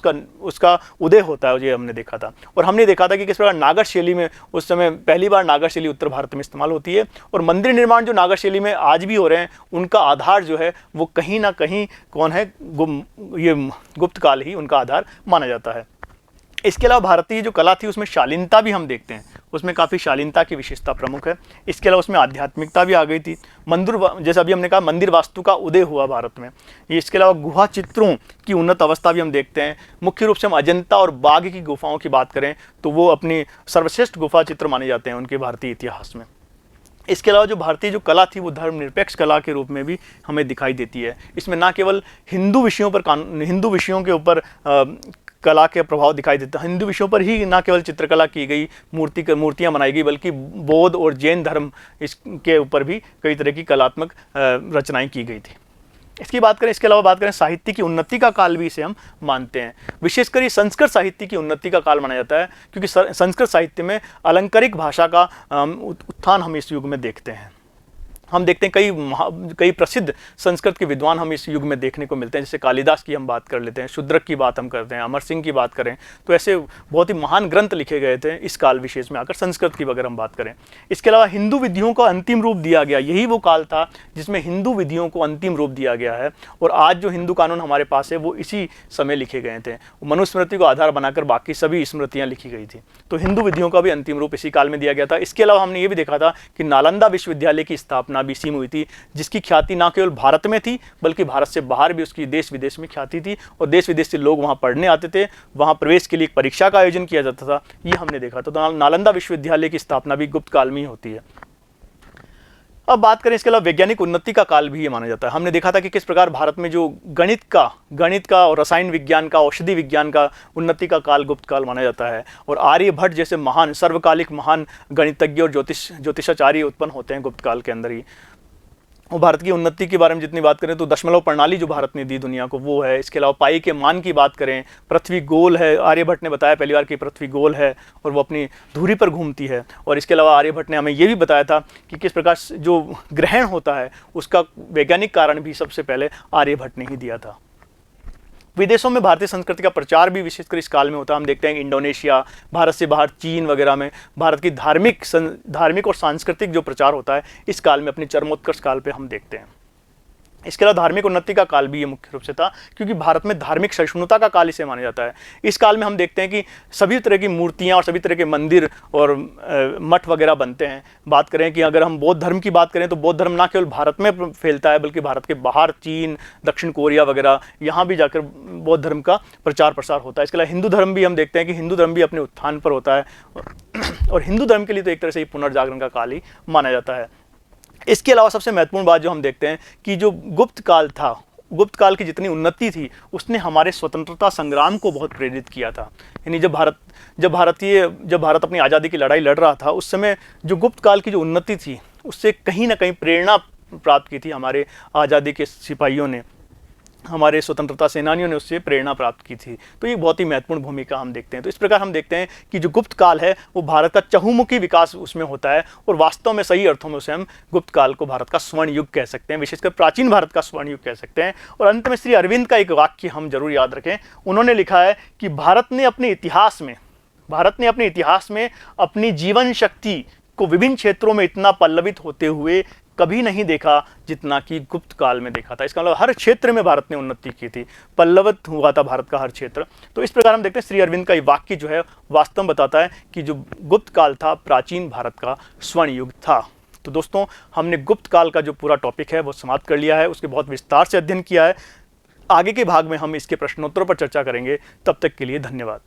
Speaker 1: उसका उदय होता है, ये हमने देखा था। और हमने देखा था कि किस प्रकार नागर शैली में उस समय पहली बार नागर शैली उत्तर भारत में इस्तेमाल होती है, और मंदिर निर्माण जो नागर शैली में आज भी हो रहे हैं, उनका आधार जो है वो कहीं ना कहीं कौन है, ये गुप्त काल ही उनका आधार माना जाता है। इसके अलावा भारतीय जो कला थी उसमें शालीनता भी हम देखते हैं, उसमें काफ़ी शालीनता की विशेषता प्रमुख है। इसके अलावा उसमें आध्यात्मिकता भी आ गई थी। मंदिर, जैसे अभी हमने कहा, मंदिर वास्तु का उदय हुआ भारत में। इसके अलावा गुहा चित्रों की उन्नत अवस्था भी हम देखते हैं। मुख्य रूप से हम अजंता और बाघ की गुफाओं की बात करें तो वो अपनी सर्वश्रेष्ठ गुफा चित्र माने जाते हैं उनके भारतीय इतिहास में। इसके अलावा जो भारतीय जो कला थी वो धर्मनिरपेक्ष कला के रूप में भी हमें दिखाई देती है। इसमें ना केवल हिंदू विषयों के ऊपर कला के प्रभाव दिखाई देता है, हिंदू विषयों पर ही ना केवल चित्रकला की गई, मूर्तियां बनाई गई, बल्कि बौद्ध और जैन धर्म इसके ऊपर भी कई तरह की कलात्मक रचनाएं की गई थी। इसकी बात करें, इसके अलावा बात करें साहित्य की उन्नति का काल भी इसे हम मानते हैं। विशेषकर ये संस्कृत साहित्य की उन्नति का काल माना जाता है, क्योंकि संस्कृत साहित्य में अलंकारिक भाषा का उत्थान हम इस युग में देखते हैं। हम देखते हैं कई प्रसिद्ध संस्कृत के विद्वान हम इस युग में देखने को मिलते हैं। जैसे कालिदास की हम बात कर लेते हैं, शूद्रक की बात हम करते हैं, अमर सिंह की बात करें, तो ऐसे बहुत ही महान ग्रंथ लिखे गए थे इस काल विशेष में आकर, संस्कृत की अगर हम बात करें। इसके अलावा हिंदू विधियों को अंतिम रूप दिया गया, यही वो काल था जिसमें हिंदू विधियों को अंतिम रूप दिया गया है। और आज जो हिंदू कानून हमारे पास है वो इसी समय लिखे गए थे। मनुस्मृति को आधार बनाकर बाकी सभी स्मृतियाँ लिखी गई थी, तो हिंदू विधियों का भी अंतिम रूप इसी काल में दिया गया था। इसके अलावा हमने ये भी देखा था कि नालंदा विश्वविद्यालय की स्थापना भी इसी में हुई थी, जिसकी ख्याति ना केवल भारत में थी बल्कि भारत से बाहर भी उसकी देश विदेश में ख्याति थी, और देश विदेश से लोग वहां पढ़ने आते थे। वहां प्रवेश के लिए एक परीक्षा का आयोजन किया जाता था, ये हमने देखा था। तो नालंदा विश्वविद्यालय की स्थापना भी गुप्त काल में ही होती है। अब बात करें, इसके अलावा वैज्ञानिक उन्नति का काल भी ये माना जाता है। हमने देखा था कि किस प्रकार भारत में जो गणित का और रसायन विज्ञान का, औषधि विज्ञान का उन्नति का काल गुप्त काल माना जाता है। और आर्यभट्ट जैसे महान सर्वकालिक महान गणितज्ञ और ज्योतिषाचार्य उत्पन्न होते हैं गुप्त काल के अंदर ही। और भारत की उन्नति के बारे में जितनी बात करें तो दशमलव प्रणाली जो भारत ने दी दुनिया को वो है। इसके अलावा पाई के मान की बात करें, पृथ्वी गोल है, आर्यभट्ट ने बताया पहली बार कि पृथ्वी गोल है और वो अपनी धुरी पर घूमती है। और इसके अलावा आर्यभट्ट ने हमें ये भी बताया था कि किस प्रकार जो ग्रहण होता है उसका वैज्ञानिक कारण भी सबसे पहले आर्यभट्ट ने ही दिया था। विदेशों में भारतीय संस्कृति का प्रचार भी विशेषकर इस काल में होता है। हम देखते हैं कि इंडोनेशिया, भारत से बाहर चीन वगैरह में भारत की धार्मिक और सांस्कृतिक जो प्रचार होता है इस काल में अपने चरमोत्कर्ष काल पे हम देखते हैं। इसके अलावा धार्मिक उन्नति का काल भी ये मुख्य रूप से था, क्योंकि भारत में धार्मिक सहिष्णुता का काल इसे माना जाता है। इस काल में हम देखते हैं कि सभी तरह की मूर्तियां और सभी तरह के मंदिर और मठ वगैरह बनते हैं। बात करें कि अगर हम बौद्ध धर्म की बात करें तो बौद्ध धर्म ना केवल भारत में फैलता है बल्कि भारत के बाहर चीन, दक्षिण कोरिया वगैरह यहाँ भी जाकर बौद्ध धर्म का प्रचार प्रसार होता है। इसके अलावा हिंदू धर्म भी हम देखते हैं कि हिंदू धर्म भी अपने उत्थान पर होता है, और हिंदू धर्म के लिए तो एक तरह से पुनर्जागरण का काल ही माना जाता है। इसके अलावा सबसे महत्वपूर्ण बात जो हम देखते हैं कि जो गुप्त काल था, गुप्त काल की जितनी उन्नति थी उसने हमारे स्वतंत्रता संग्राम को बहुत प्रेरित किया था। यानी जब भारत अपनी आज़ादी की लड़ाई लड़ रहा था उस समय जो गुप्त काल की जो उन्नति थी उससे कहीं ना कहीं प्रेरणा प्राप्त की थी हमारे आज़ादी के सिपाहियों ने। हमारे स्वतंत्रता सेनानियों ने उससे प्रेरणा प्राप्त की थी। तो ये बहुत ही महत्वपूर्ण भूमिका हम देखते हैं। तो इस प्रकार हम देखते हैं कि जो गुप्त काल है वो भारत का चहुमुखी विकास उसमें होता है, और वास्तव में सही अर्थों में उसे हम गुप्त काल को भारत का स्वर्ण युग कह सकते हैं, विशेषकर प्राचीन भारत का स्वर्ण युग कह सकते हैं। और अंत में श्री अरविंद का एक वाक्य हम जरूर याद रखें। उन्होंने लिखा है कि भारत ने अपने इतिहास में अपनी जीवन शक्ति को विभिन्न क्षेत्रों में इतना पल्लवित होते हुए कभी नहीं देखा जितना कि गुप्त काल में देखा था। इसका मतलब हर क्षेत्र में भारत ने उन्नति की थी, पल्लवित हुआ था भारत का हर क्षेत्र। तो इस प्रकार हम देखते हैं श्री अरविंद का ये वाक्य जो है वास्तव में बताता है कि जो गुप्त काल था प्राचीन भारत का स्वर्ण युग था। तो दोस्तों, हमने गुप्त काल का जो पूरा टॉपिक है वो समाप्त कर लिया है, उसके बहुत विस्तार से अध्ययन किया है। आगे के भाग में हम इसके प्रश्नोत्तरों पर चर्चा करेंगे। तब तक के लिए धन्यवाद।